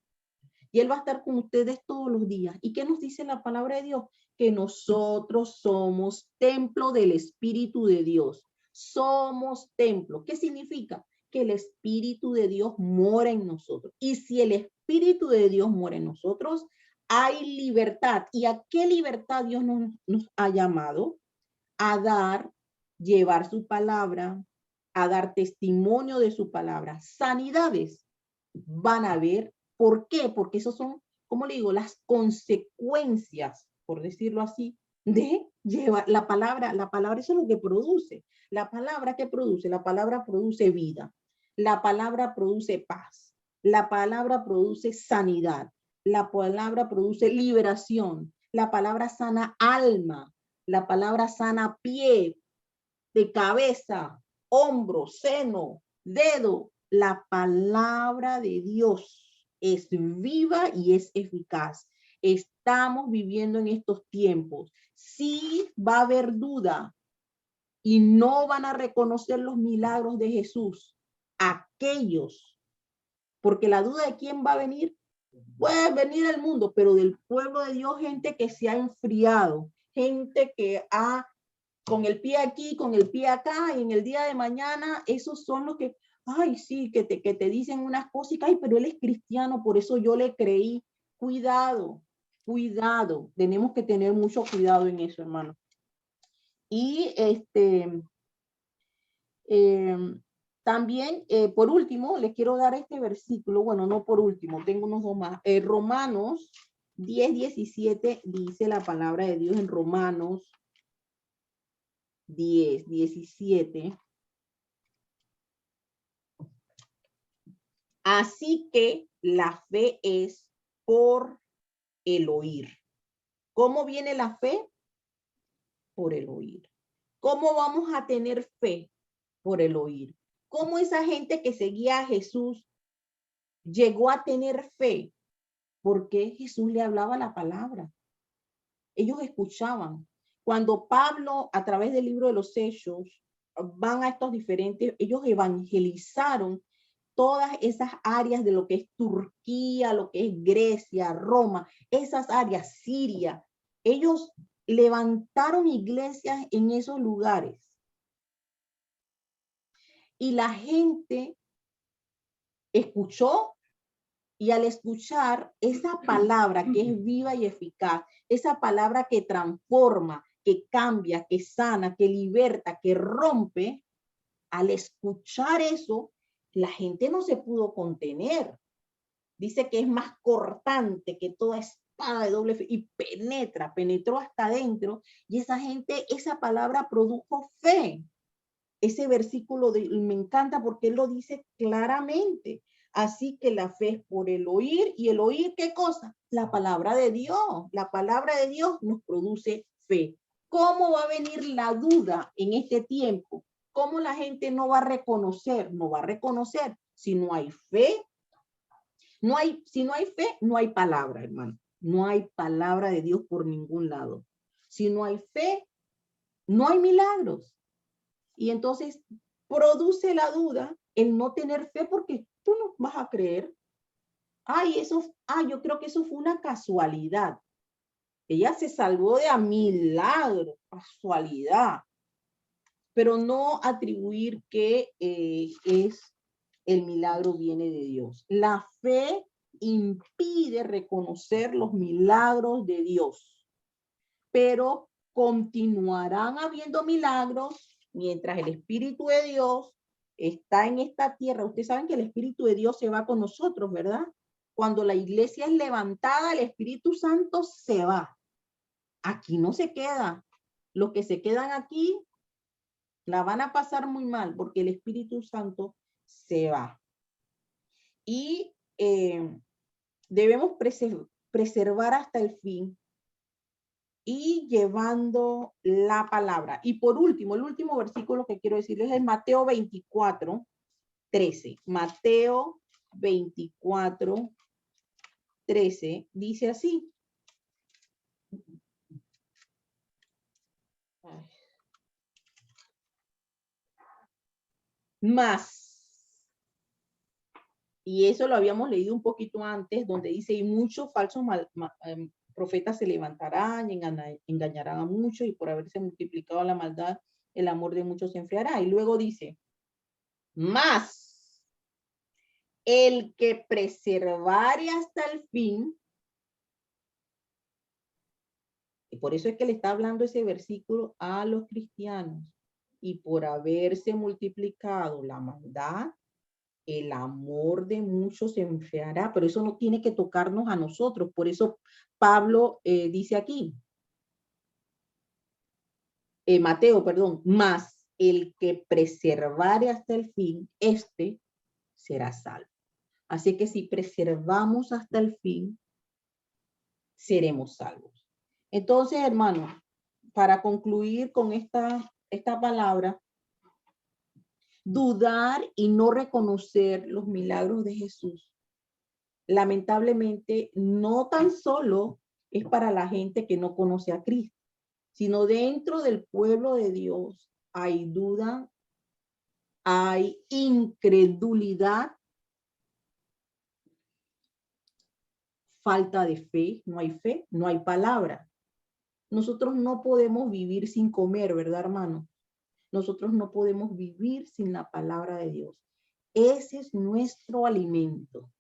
Y Él va a estar con ustedes todos los días. ¿Y qué nos dice la palabra de Dios? Que nosotros somos templo del Espíritu de Dios. Somos templo. ¿Qué significa? Que el Espíritu de Dios mora en nosotros. Y si el Espíritu de Dios mora en nosotros, hay libertad. ¿Y a qué libertad Dios nos ha llamado? A dar, llevar su palabra, a dar testimonio de su palabra. Sanidades van a haber. ¿Por qué? Porque esos son, como le digo, las consecuencias, por decirlo así, de llevar la palabra. La palabra, eso es lo que produce. La palabra que produce, la palabra produce vida. La palabra produce paz. La palabra produce sanidad. La palabra produce liberación. La palabra sana alma. La palabra sana pie, de cabeza, hombro, seno, dedo. La palabra de Dios es viva y es eficaz. Estamos viviendo en estos tiempos. Sí va a haber duda y no van a reconocer los milagros de Jesús. Aquellos, porque la duda de quién va a venir, puede venir del mundo, pero del pueblo de Dios, gente que se ha enfriado, gente que con el pie aquí, con el pie acá, y en el día de mañana, esos son los que, ay, sí, que te dicen unas cosas, y ay, pero él es cristiano, por eso yo le creí. Cuidado, cuidado, tenemos que tener mucho cuidado en eso, hermano. Y también, por último, les quiero dar este versículo, bueno, no por último, tengo unos dos más. Romanos 10:17 dice la palabra de Dios en Romanos 10:17. Así que la fe es por el oír. ¿Cómo viene la fe? Por el oír. ¿Cómo vamos a tener fe? Por el oír. ¿Cómo esa gente que seguía a Jesús llegó a tener fe? Porque Jesús le hablaba la palabra. Ellos escuchaban. Cuando Pablo, a través del libro de los Hechos, van a estos diferentes, ellos evangelizaron todas esas áreas de lo que es Turquía, lo que es Grecia, Roma, esas áreas, Siria. Ellos levantaron iglesias en esos lugares. Y la gente escuchó, y al escuchar esa palabra que es viva y eficaz, esa palabra que transforma, que cambia, que sana, que liberta, que rompe, al escuchar eso, la gente no se pudo contener. Dice que es más cortante que toda espada de doble filo y penetró hasta adentro, y esa gente, esa palabra produjo fe. Ese versículo me encanta porque él lo dice claramente. Así que la fe es por el oír, y el oír, ¿qué cosa? La palabra de Dios. La palabra de Dios nos produce fe. ¿Cómo va a venir la duda en este tiempo? ¿Cómo la gente no va a reconocer? No va a reconocer si no hay fe. Si no hay fe, no hay palabra, hermano. No hay palabra de Dios por ningún lado. Si no hay fe, no hay milagros. Y entonces produce la duda el no tener fe, porque tú no vas a creer. Yo creo que eso fue una casualidad. Ella se salvó de a milagro, casualidad. Pero no atribuir que es el milagro viene de Dios. La fe impide reconocer los milagros de Dios, pero continuarán habiendo milagros mientras el Espíritu de Dios está en esta tierra. Ustedes saben que el Espíritu de Dios se va con nosotros, ¿verdad? Cuando la iglesia es levantada, el Espíritu Santo se va. Aquí no se queda. Los que se quedan aquí la van a pasar muy mal porque el Espíritu Santo se va. Y debemos preservar hasta el fin y llevando la palabra. Y por último, el último versículo que quiero decirles es Mateo 24:13. Mateo 24:13 dice así. Más. Y eso lo habíamos leído un poquito antes, donde dice, y muchos falsos profetas se levantarán y engañarán a muchos, y por haberse multiplicado la maldad, el amor de muchos se enfriará. Y luego dice, más el que preservare hasta el fin, y por eso es que le está hablando ese versículo a los cristianos, y por haberse multiplicado la maldad, el amor de muchos se enfriará, pero eso no tiene que tocarnos a nosotros. Por eso Pablo dice aquí, Mateo, perdón, más el que preservare hasta el fin, este será salvo. Así que si preservamos hasta el fin, seremos salvos. Entonces, hermanos, para concluir con esta palabra, dudar y no reconocer los milagros de Jesús, lamentablemente, no tan solo es para la gente que no conoce a Cristo, sino dentro del pueblo de Dios hay duda, hay incredulidad, falta de fe, no hay palabra. Nosotros no podemos vivir sin comer, ¿verdad, hermano? Nosotros no podemos vivir sin la palabra de Dios. Ese es nuestro alimento.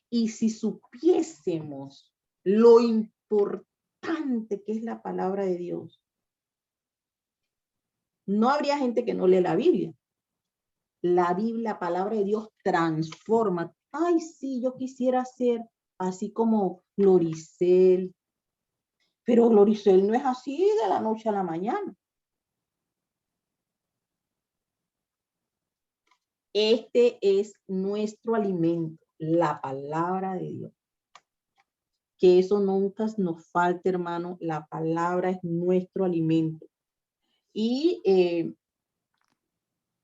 Y si supiésemos lo importante que es la palabra de Dios, no habría gente que no lee la Biblia. La Biblia, la palabra de Dios transforma. Ay, sí, yo quisiera ser así como Gloricel. Pero Gloricel no es así de la noche a la mañana. Este es nuestro alimento, la palabra de Dios. Que eso nunca nos falte, hermano. La palabra es nuestro alimento. Y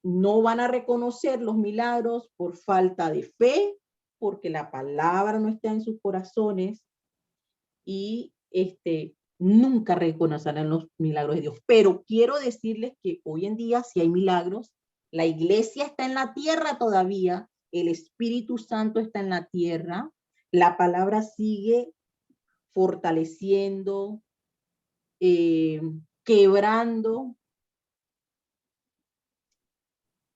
no van a reconocer los milagros por falta de fe, porque la palabra no está en sus corazones y nunca reconocerán los milagros de Dios. Pero quiero decirles que hoy en día sí hay milagros. La iglesia está en la tierra todavía, el Espíritu Santo está en la tierra, la palabra sigue fortaleciendo, quebrando,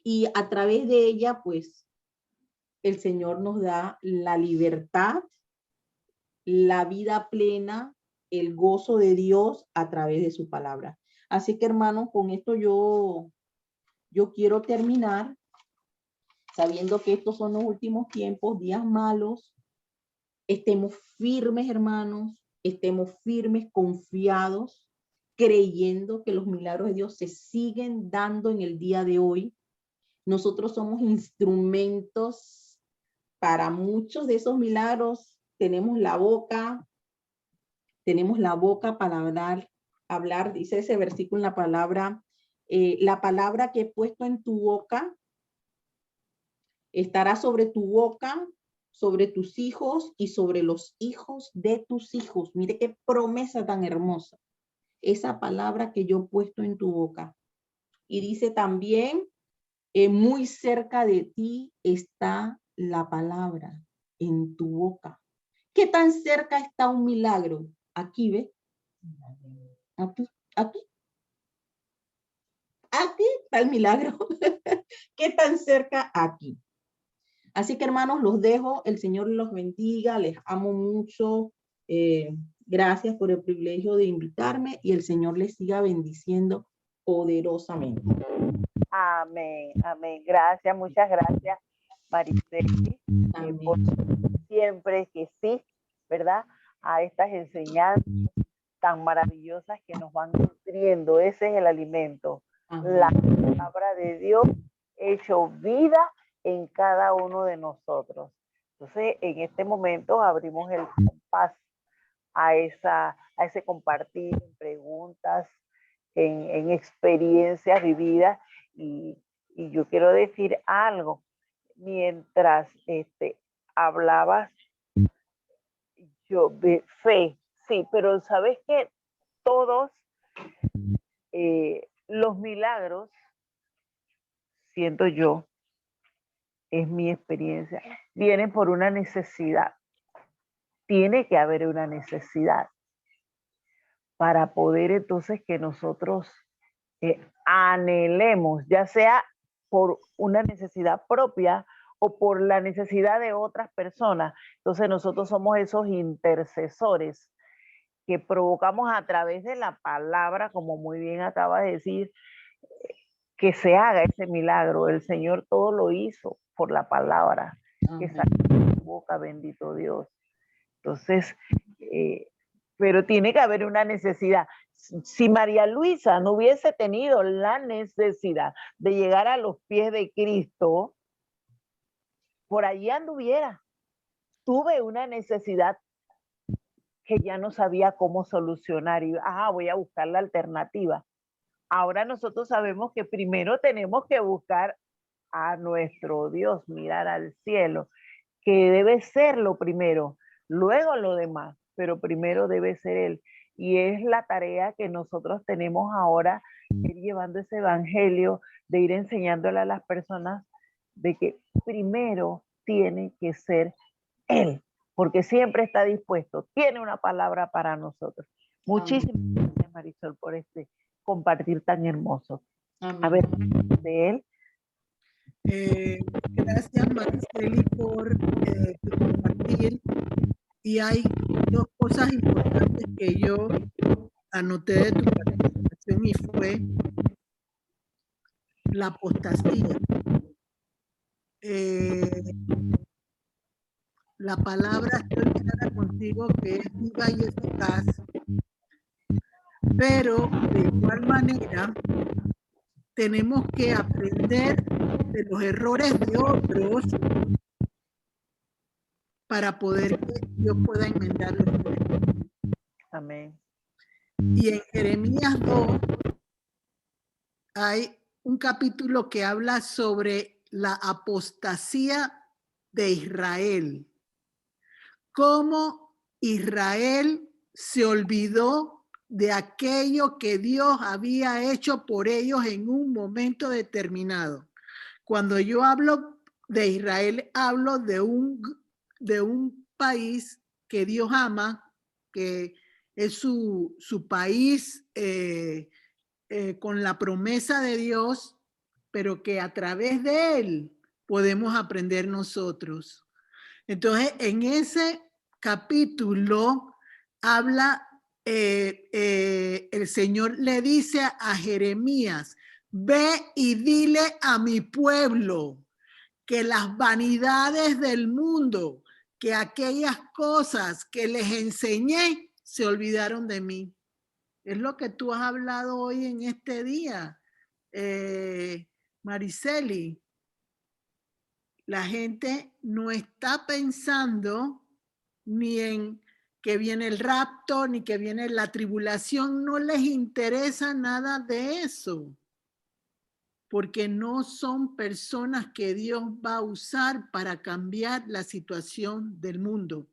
y a través de ella, pues, el Señor nos da la libertad, la vida plena, el gozo de Dios a través de su palabra. Así que, hermanos, con esto yo quiero terminar sabiendo que estos son los últimos tiempos, días malos. Estemos firmes, hermanos, estemos firmes, confiados, creyendo que los milagros de Dios se siguen dando en el día de hoy. Nosotros somos instrumentos para muchos de esos milagros. Tenemos la boca para hablar, dice ese versículo en la palabra que he puesto en tu boca estará sobre tu boca, sobre tus hijos y sobre los hijos de tus hijos. Mire qué promesa tan hermosa. Esa palabra que yo he puesto en tu boca. Y dice también, muy cerca de ti está la palabra en tu boca. ¿Qué tan cerca está un milagro? Aquí, ¿ves? Aquí, aquí. Aquí está el milagro. ¿Qué tan cerca? Aquí. Así que, hermanos, los dejo. El Señor los bendiga. Les amo mucho. Gracias por el privilegio de invitarme y el Señor les siga bendiciendo poderosamente. Amén, amén. Gracias, muchas gracias, Mariceli, por siempre que sí, ¿verdad? A estas enseñanzas tan maravillosas que nos van nutriendo. Ese es el alimento. Amén. La palabra de Dios hecho vida en cada uno de nosotros. Entonces, en este momento abrimos el compás a ese compartir en preguntas, en experiencias vividas. Y yo quiero decir algo. Mientras hablabas, yo de fe, sí, pero sabes que todos los milagros, siento yo, es mi experiencia, vienen por una necesidad. Tiene que haber una necesidad para poder entonces que nosotros anhelemos, ya sea por una necesidad propia o por la necesidad de otras personas. Entonces nosotros somos esos intercesores que provocamos a través de la palabra, como muy bien acaba de decir, que se haga ese milagro. El Señor todo lo hizo por la palabra que salió de su boca, bendito Dios. Entonces, pero tiene que haber una necesidad. Si María Luisa no hubiese tenido la necesidad de llegar a los pies de Cristo, por allí anduviera. Tuve una necesidad que ya no sabía cómo solucionar y voy a buscar la alternativa. Ahora nosotros sabemos que primero tenemos que buscar a nuestro Dios, mirar al cielo, que debe ser lo primero, luego lo demás, pero primero debe ser Él. Y es la tarea que nosotros tenemos ahora, ir llevando ese evangelio, de ir enseñándole a las personas de que primero tiene que ser Él, porque siempre está dispuesto, tiene una palabra para nosotros. Muchísimas gracias, Marisol, por este compartir tan hermoso. Amén. A ver, de él. Gracias, Mariceli, por compartir. Y hay dos cosas importantes que yo anoté de tu participación y fue la apostasía. La palabra estoy clara contigo que es viva y eficaz, pero de igual manera tenemos que aprender de los errores de otros para poder que Dios pueda enmendar los nuestros. Amén. Y en Jeremías 2 hay un capítulo que habla sobre la apostasía de Israel. Cómo Israel se olvidó de aquello que Dios había hecho por ellos en un momento determinado. Cuando yo hablo de Israel, hablo de un país que Dios ama, que es su país con la promesa de Dios, pero que a través de él podemos aprender nosotros. Entonces, en ese capítulo habla, el Señor le dice a Jeremías, ve y dile a mi pueblo que las vanidades del mundo, que aquellas cosas que les enseñé, se olvidaron de mí. Es lo que tú has hablado hoy en este día, Mariceli. La gente no está pensando ni en que viene el rapto, ni que viene la tribulación, no les interesa nada de eso, porque no son personas que Dios va a usar para cambiar la situación del mundo.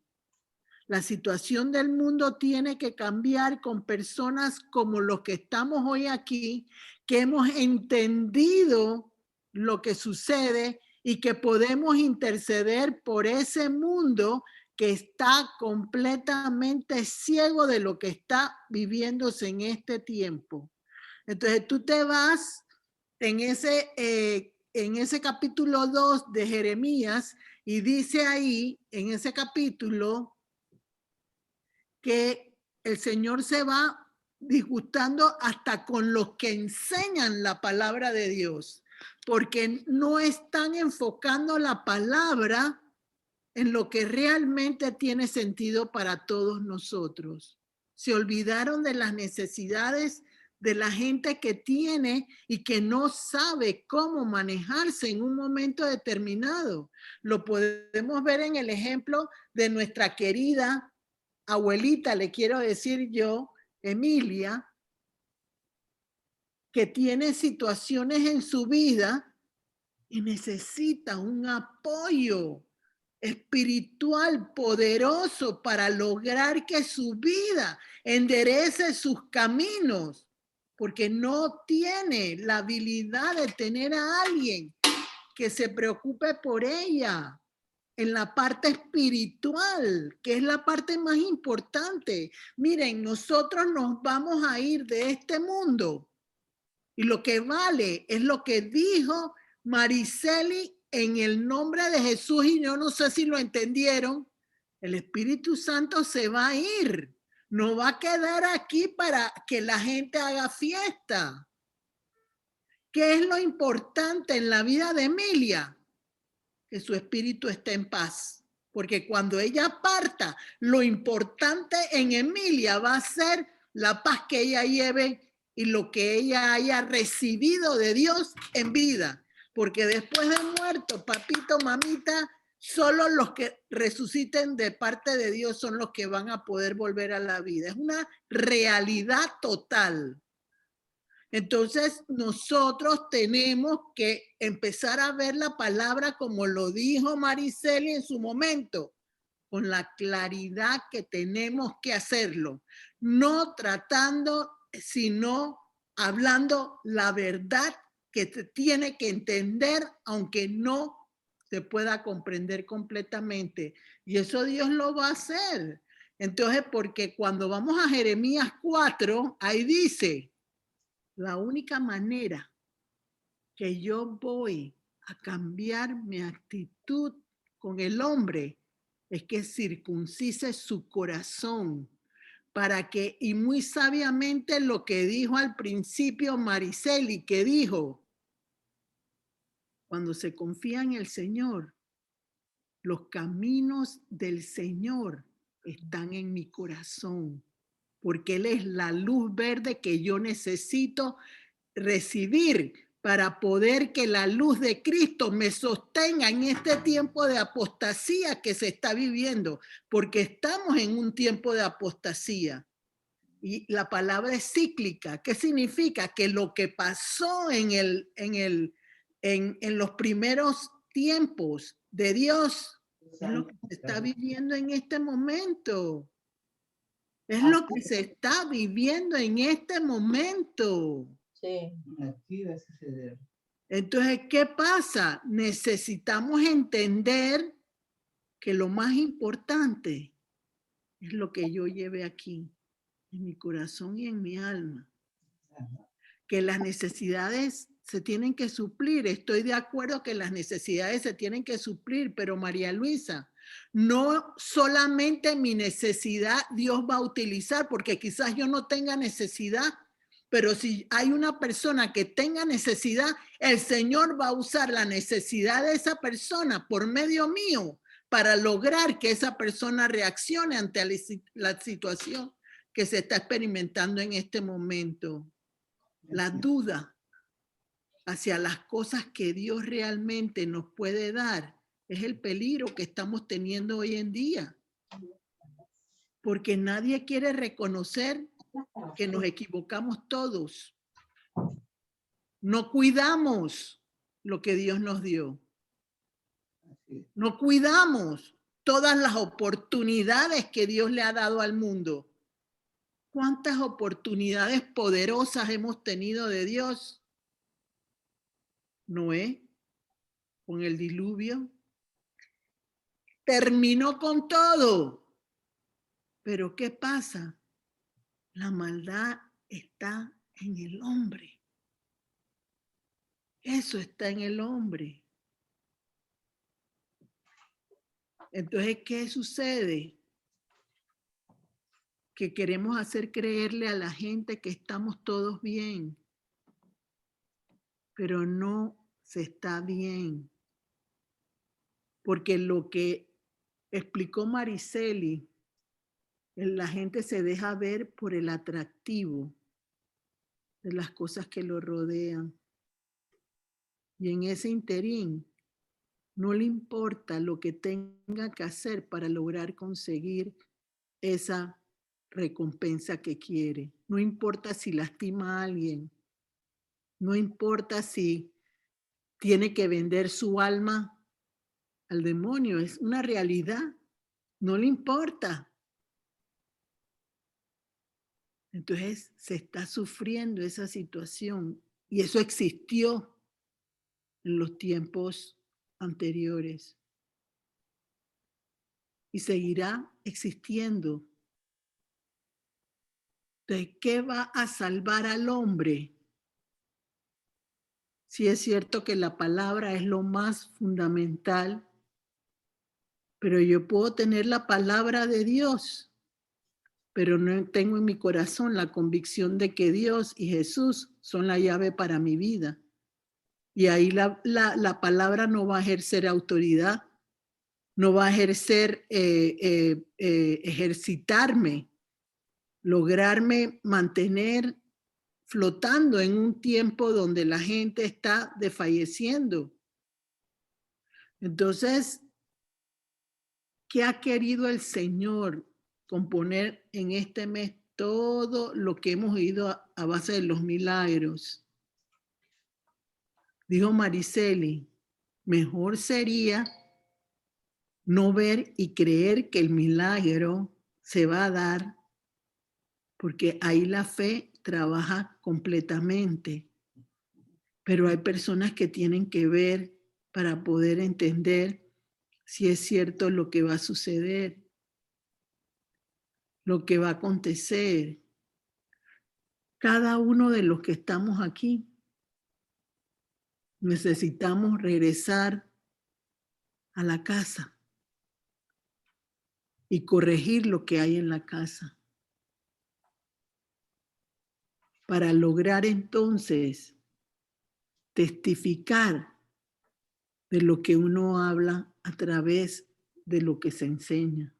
La situación del mundo tiene que cambiar con personas como los que estamos hoy aquí, que hemos entendido lo que sucede y que podemos interceder por ese mundo que está completamente ciego de lo que está viviéndose en este tiempo. Entonces tú te vas en ese capítulo 2 de Jeremías y dice ahí, en ese capítulo, que el Señor se va disgustando hasta con los que enseñan la palabra de Dios, porque no están enfocando la palabra en lo que realmente tiene sentido para todos nosotros. Se olvidaron de las necesidades de la gente que tiene y que no sabe cómo manejarse en un momento determinado. Lo podemos ver en el ejemplo de nuestra querida abuelita, le quiero decir yo, Emilia, que tiene situaciones en su vida y necesita un apoyo espiritual poderoso para lograr que su vida enderece sus caminos, porque no tiene la habilidad de tener a alguien que se preocupe por ella en la parte espiritual, que es la parte más importante. Miren, nosotros nos vamos a ir de este mundo y lo que vale es lo que dijo Mariceli en el nombre de Jesús, y yo no sé si lo entendieron. El Espíritu Santo se va a ir, no va a quedar aquí para que la gente haga fiesta. ¿Qué es lo importante en la vida de Emilia? Que su espíritu esté en paz, porque cuando ella parta, lo importante en Emilia va a ser la paz que ella lleve y lo que ella haya recibido de Dios en vida, porque después de muerto, papito, mamita, solo los que resuciten de parte de Dios son los que van a poder volver a la vida. Es una realidad total. Entonces, nosotros tenemos que empezar a ver la palabra como lo dijo Mariceli en su momento, con la claridad que tenemos que hacerlo, no tratando, sino hablando la verdad que se tiene que entender, aunque no se pueda comprender completamente. Y eso Dios lo va a hacer. Entonces, porque cuando vamos a Jeremías 4, ahí dice, la única manera que yo voy a cambiar mi actitud con el hombre es que circuncise su corazón para que, y muy sabiamente lo que dijo al principio Mariceli, que dijo, cuando se confía en el Señor, los caminos del Señor están en mi corazón, porque Él es la luz verde que yo necesito recibir para poder que la luz de Cristo me sostenga en este tiempo de apostasía que se está viviendo, porque estamos en un tiempo de apostasía. Y la palabra es cíclica. ¿Qué significa? Que lo que pasó en los primeros tiempos de Dios es lo que se está viviendo en este momento. Es lo que se está viviendo en este momento. Sí. Aquí va a suceder. Entonces, ¿qué pasa? Necesitamos entender que lo más importante es lo que yo lleve aquí, en mi corazón y en mi alma. Que las necesidades se tienen que suplir. Estoy de acuerdo que las necesidades se tienen que suplir, pero María Luisa, no solamente mi necesidad Dios va a utilizar, porque quizás yo no tenga necesidad, pero si hay una persona que tenga necesidad, el Señor va a usar la necesidad de esa persona por medio mío para lograr que esa persona reaccione ante la situación que se está experimentando en este momento. La duda hacia las cosas que Dios realmente nos puede dar es el peligro que estamos teniendo hoy en día. Porque nadie quiere reconocer que nos equivocamos todos. No cuidamos lo que Dios nos dio. No cuidamos todas las oportunidades que Dios le ha dado al mundo. ¿Cuántas oportunidades poderosas hemos tenido de Dios? Noé, con el diluvio, terminó con todo. Pero ¿qué pasa? La maldad está en el hombre. Eso está en el hombre. Entonces, ¿qué sucede? Que queremos hacer creerle a la gente que estamos todos bien, pero no se está bien. Porque lo que explicó Mariceli, la gente se deja ver por el atractivo de las cosas que lo rodean. Y en ese interín, no le importa lo que tenga que hacer para lograr conseguir esa recompensa que quiere. No importa si lastima a alguien. No importa si tiene que vender su alma al demonio. Es una realidad. No le importa. Entonces se está sufriendo esa situación. Y eso existió en los tiempos anteriores. Y seguirá existiendo. ¿De qué va a salvar al hombre? Sí es cierto que la palabra es lo más fundamental, pero yo puedo tener la palabra de Dios, pero no tengo en mi corazón la convicción de que Dios y Jesús son la llave para mi vida. Y ahí la palabra no va a ejercer autoridad, no va a ejercer, ejercitarme, lograrme mantener flotando en un tiempo donde la gente está desfalleciendo. Entonces, ¿qué ha querido el Señor componer en este mes? Todo lo que hemos oído a base de los milagros. Dijo Mariceli, mejor sería no ver y creer que el milagro se va a dar, porque ahí la fe trabaja completamente. Pero hay personas que tienen que ver para poder entender si es cierto lo que va a suceder. lo que va a acontecer. Cada uno de los que estamos aquí necesitamos regresar a la casa y corregir lo que hay en la casa para lograr entonces testificar de lo que uno habla a través de lo que se enseña.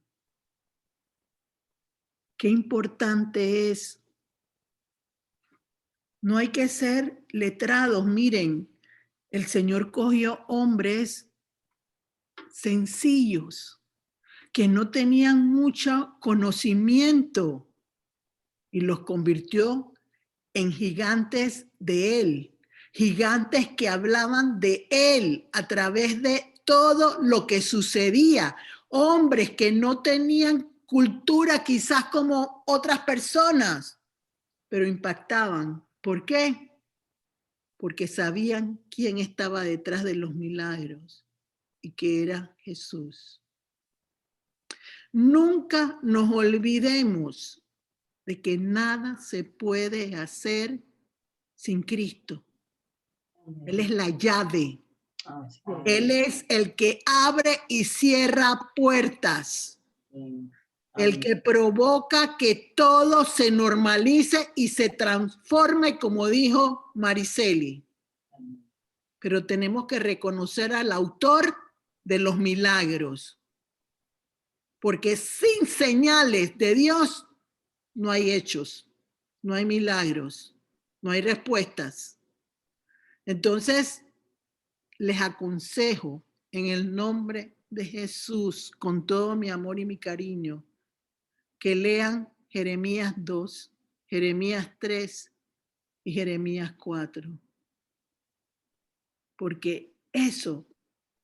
Qué importante es. No hay que ser letrados. Miren, el Señor cogió hombres sencillos que no tenían mucho conocimiento y los convirtió en gigantes de Él, gigantes que hablaban de Él a través de todo lo que sucedía, hombres que no tenían cultura quizás como otras personas, pero impactaban. ¿Por qué? Porque sabían quién estaba detrás de los milagros y que era Jesús. Nunca nos olvidemos de que nada se puede hacer sin Cristo. Él es la llave. Él es el que abre y cierra puertas. El que provoca que todo se normalice y se transforme, como dijo Mariceli. Pero tenemos que reconocer al autor de los milagros. Porque sin señales de Dios no hay hechos, no hay milagros, no hay respuestas. Entonces, les aconsejo en el nombre de Jesús, con todo mi amor y mi cariño, que lean Jeremías 2, Jeremías 3 y Jeremías 4. Porque eso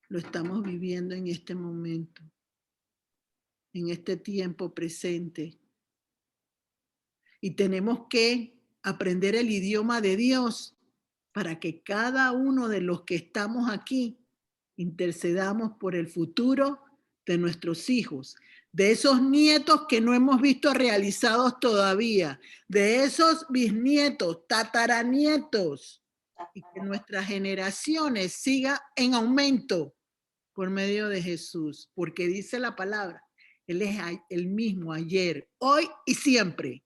lo estamos viviendo en este momento, en este tiempo presente. Y tenemos que aprender el idioma de Dios para que cada uno de los que estamos aquí intercedamos por el futuro de nuestros hijos, de esos nietos que no hemos visto realizados todavía, de esos bisnietos, tataranietos, y que nuestras generaciones sigan en aumento por medio de Jesús, porque dice la palabra, Él es el mismo ayer, hoy y siempre.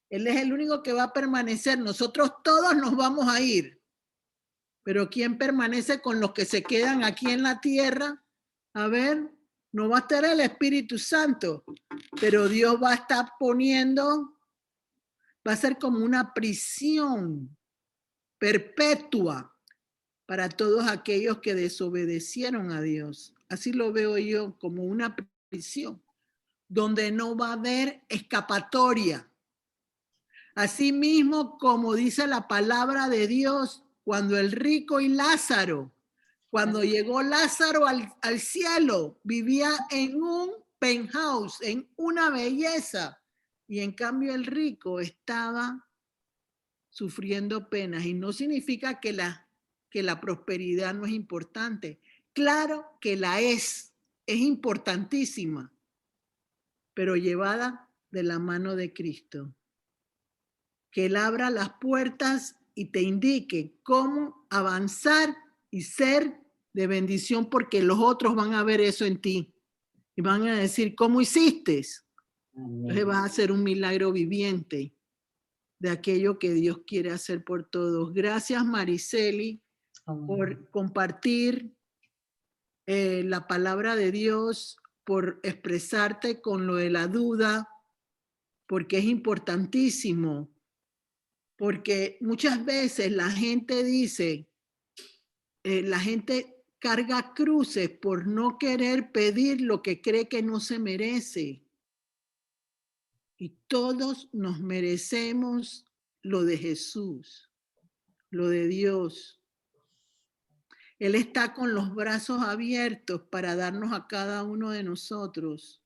Él es el único que va a permanecer. Nosotros todos nos vamos a ir. Pero ¿quién permanece con los que se quedan aquí en la tierra? A ver, no va a estar el Espíritu Santo, pero Dios va a estar poniendo, va a ser como una prisión perpetua para todos aquellos que desobedecieron a Dios. Así lo veo yo, como una prisión, donde no va a haber escapatoria. Asimismo, como dice la palabra de Dios, cuando el rico y Lázaro, cuando llegó Lázaro al cielo, vivía en un penthouse, en una belleza, y en cambio el rico estaba sufriendo penas. Y no significa que la prosperidad no es importante. Claro que la es importantísima, pero llevada de la mano de Cristo. Que Él abra las puertas y te indique cómo avanzar y ser de bendición, porque los otros van a ver eso en ti y van a decir, ¿cómo hiciste? Entonces vas a hacer un milagro viviente de aquello que Dios quiere hacer por todos. Gracias, Mariceli, por compartir la palabra de Dios, por expresarte con lo de la duda, porque es importantísimo. Porque muchas veces la gente dice, la gente carga cruces por no querer pedir lo que cree que no se merece. Y todos nos merecemos lo de Jesús, lo de Dios. Él está con los brazos abiertos para darnos a cada uno de nosotros.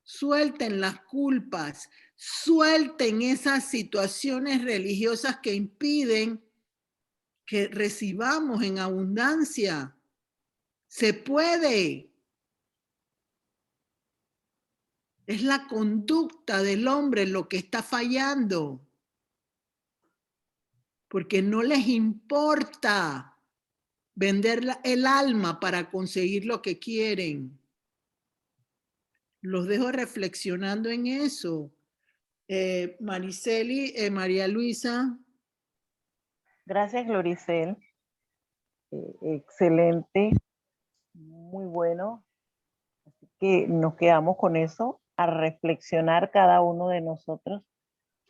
Suelten las culpas, suelten esas situaciones religiosas que impiden que recibamos en abundancia. Se puede. Es la conducta del hombre lo que está fallando. Porque no les importa vender el alma para conseguir lo que quieren. Los dejo reflexionando en eso. Mariceli, María Luisa. Gracias, Gloricel. Excelente, muy bueno. Así que nos quedamos con eso, a reflexionar cada uno de nosotros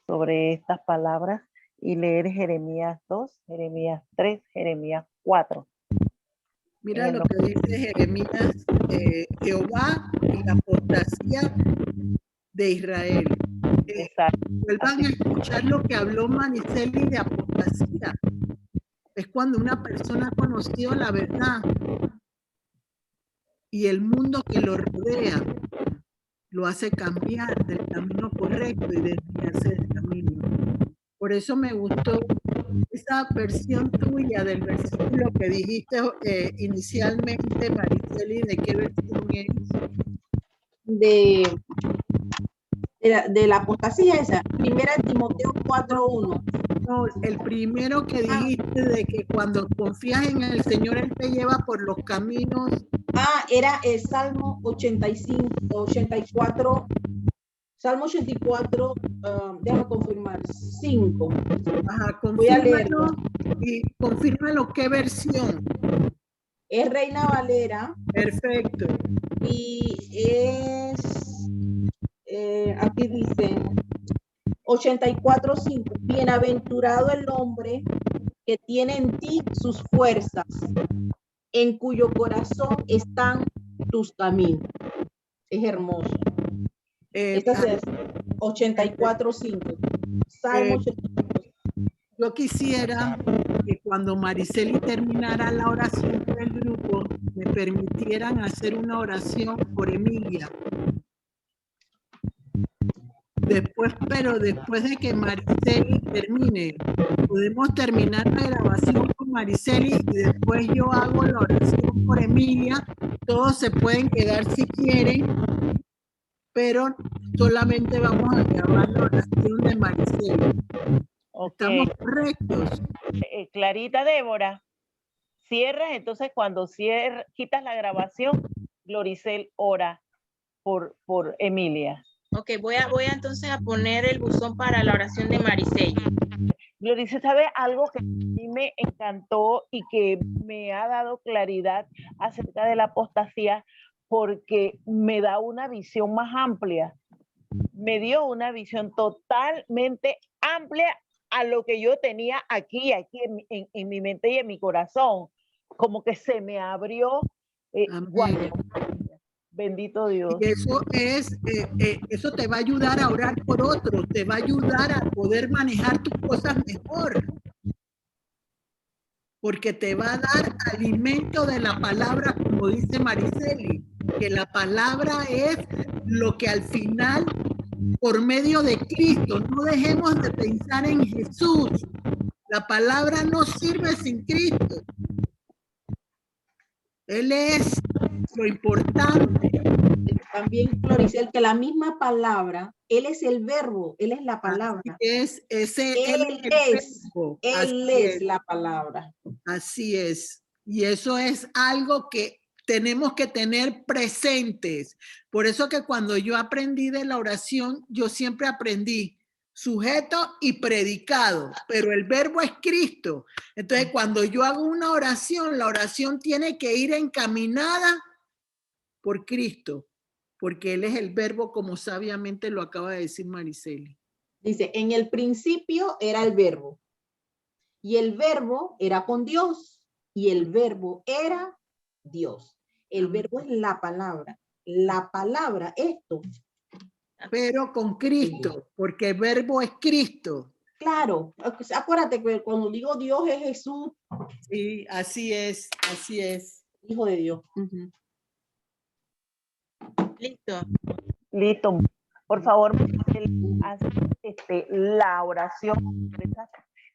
sobre estas palabras y leer Jeremías 2, Jeremías 3, Jeremías 4. Mira lo que dice Jeremías, Jehová y la apostasía de Israel. Vuelvan a escuchar lo que habló Mariceli de apostasía. Es cuando una persona ha conocido la verdad y el mundo que lo rodea lo hace cambiar del camino correcto y desviarse del camino. Por eso me gustó esa versión tuya del versículo que dijiste inicialmente, Mariceli. ¿De qué versión es? De la apostasía esa, primera Timoteo 4:1. No, el primero que dijiste de que cuando confías en el Señor, Él te lleva por los caminos. Era el Salmo 84, Salmo 84, déjame confirmar, 5. Ajá, voy a leerlo. Y confírmalo, ¿qué versión? Es Reina Valera. Perfecto. Y es, aquí dice, 84:5, bienaventurado el hombre que tiene en ti sus fuerzas, en cuyo corazón están tus caminos. Es hermoso. Esta es 84:5. Salmo 84. Yo quisiera que cuando Mariceli terminara la oración del grupo, me permitieran hacer una oración por Emilia. Pero después de que Mariceli termine, podemos terminar la grabación con Mariceli y después yo hago la oración por Emilia. Todos se pueden quedar si quieren, pero solamente vamos a grabar la oración de Mariceli. Okay. ¿Estamos correctos? Clarita, Débora, cierras, entonces cuando quitas la grabación, Gloricel ora por Emilia. Ok, voy a entonces a poner el buzón para la oración de Mariceli. Gloricel, ¿sabe algo que a mí me encantó y que me ha dado claridad acerca de la apostasía? Porque me da una visión más amplia. Me dio una visión totalmente amplia a lo que yo tenía aquí en mi mente y en mi corazón. Como que se me abrió. Wow. Bendito Dios. Y eso te va a ayudar a orar por otros, te va a ayudar a poder manejar tus cosas mejor. Porque te va a dar alimento de la palabra, como dice Mariceli, que la palabra es lo que al final, por medio de Cristo, no dejemos de pensar en Jesús. La palabra no sirve sin Cristo. Él es lo importante. También, Gloricel, que la misma palabra, Él es el verbo, Él es la palabra. Él es la palabra. Así es. Y eso es algo que tenemos que tener presentes. Por eso que cuando yo aprendí de la oración, yo siempre aprendí sujeto y predicado, pero el verbo es Cristo. Entonces, cuando yo hago una oración, la oración tiene que ir encaminada por Cristo, porque Él es el verbo, como sabiamente lo acaba de decir Mariceli. Dice, en el principio era el verbo, y el verbo era con Dios, y el verbo era Dios. El verbo es la palabra, esto. Pero con Cristo, porque el verbo es Cristo. Claro, acuérdate que cuando digo Dios es Jesús. Sí, así es, así es. Hijo de Dios. Listo. Listo. Por favor, haz la oración,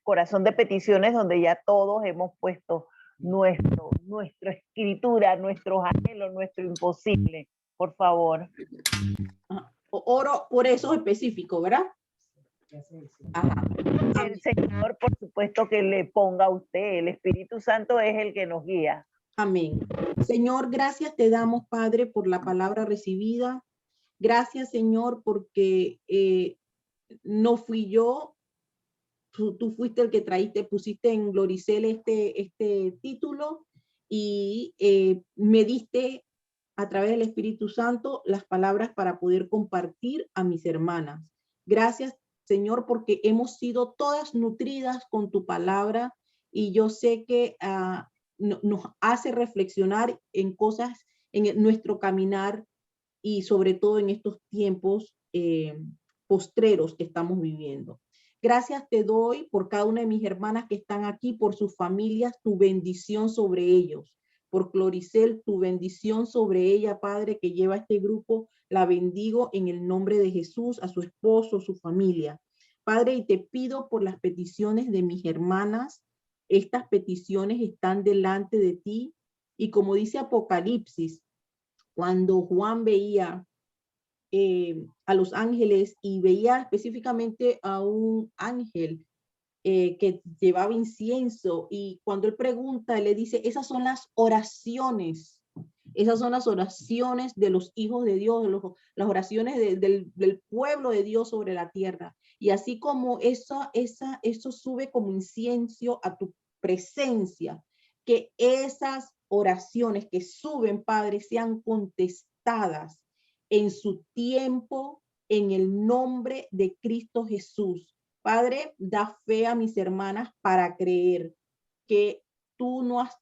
corazón de peticiones, donde ya todos hemos puesto nuestra escritura, nuestros anhelos, nuestro imposible. Por favor. oro por eso específico, ¿verdad? Ajá. El Señor, por supuesto, que le ponga a usted. El Espíritu Santo es el que nos guía. Amén. Señor, gracias te damos, Padre, por la palabra recibida. Gracias, Señor, porque no fui yo, tú fuiste el que pusiste en Gloricel este título y me diste a través del Espíritu Santo las palabras para poder compartir a mis hermanas. Gracias, Señor, porque hemos sido todas nutridas con tu palabra y yo sé que nos hace reflexionar en cosas en nuestro caminar y sobre todo en estos tiempos postreros que estamos viviendo. Gracias te doy por cada una de mis hermanas que están aquí, por sus familias, tu bendición sobre ellos. Por Gloricel, tu bendición sobre ella, Padre, que lleva este grupo, la bendigo en el nombre de Jesús, a su esposo, su familia. Padre, y te pido por las peticiones de mis hermanas, estas peticiones están delante de ti, y como dice Apocalipsis, cuando Juan veía a los ángeles y veía específicamente a un ángel que llevaba incienso, y cuando él pregunta, él le dice, esas son las oraciones de los hijos de Dios, las oraciones del pueblo de Dios sobre la tierra. Y así como eso sube como incienso a tu presencia, que esas oraciones que suben, Padre, sean contestadas en su tiempo, en el nombre de Cristo Jesús. Padre, da fe a mis hermanas para creer que tú no has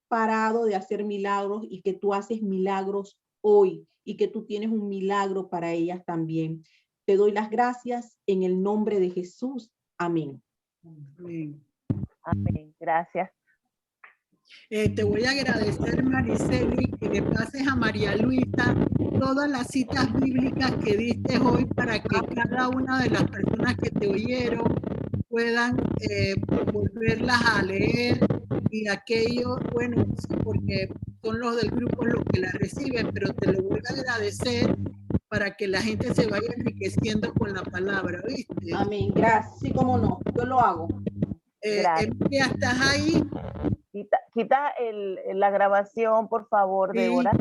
parado de hacer milagros y que tú haces milagros hoy y que tú tienes un milagro para ellas también. Te doy las gracias en el nombre de Jesús. Amén. Amén. Amén. Gracias. Te voy a agradecer, Mariceli, que le pases a María Luisa todas las citas bíblicas que diste hoy para que cada una de las personas que te oyeron puedan volverlas a leer, y aquello, bueno, porque son los del grupo los que la reciben, pero te lo voy a agradecer para que la gente se vaya enriqueciendo con la palabra, ¿viste? Amén. Gracias. Sí, cómo no. Yo lo hago. Emilia, ¿estás ahí? Quita la grabación, por favor, Sí. Débora.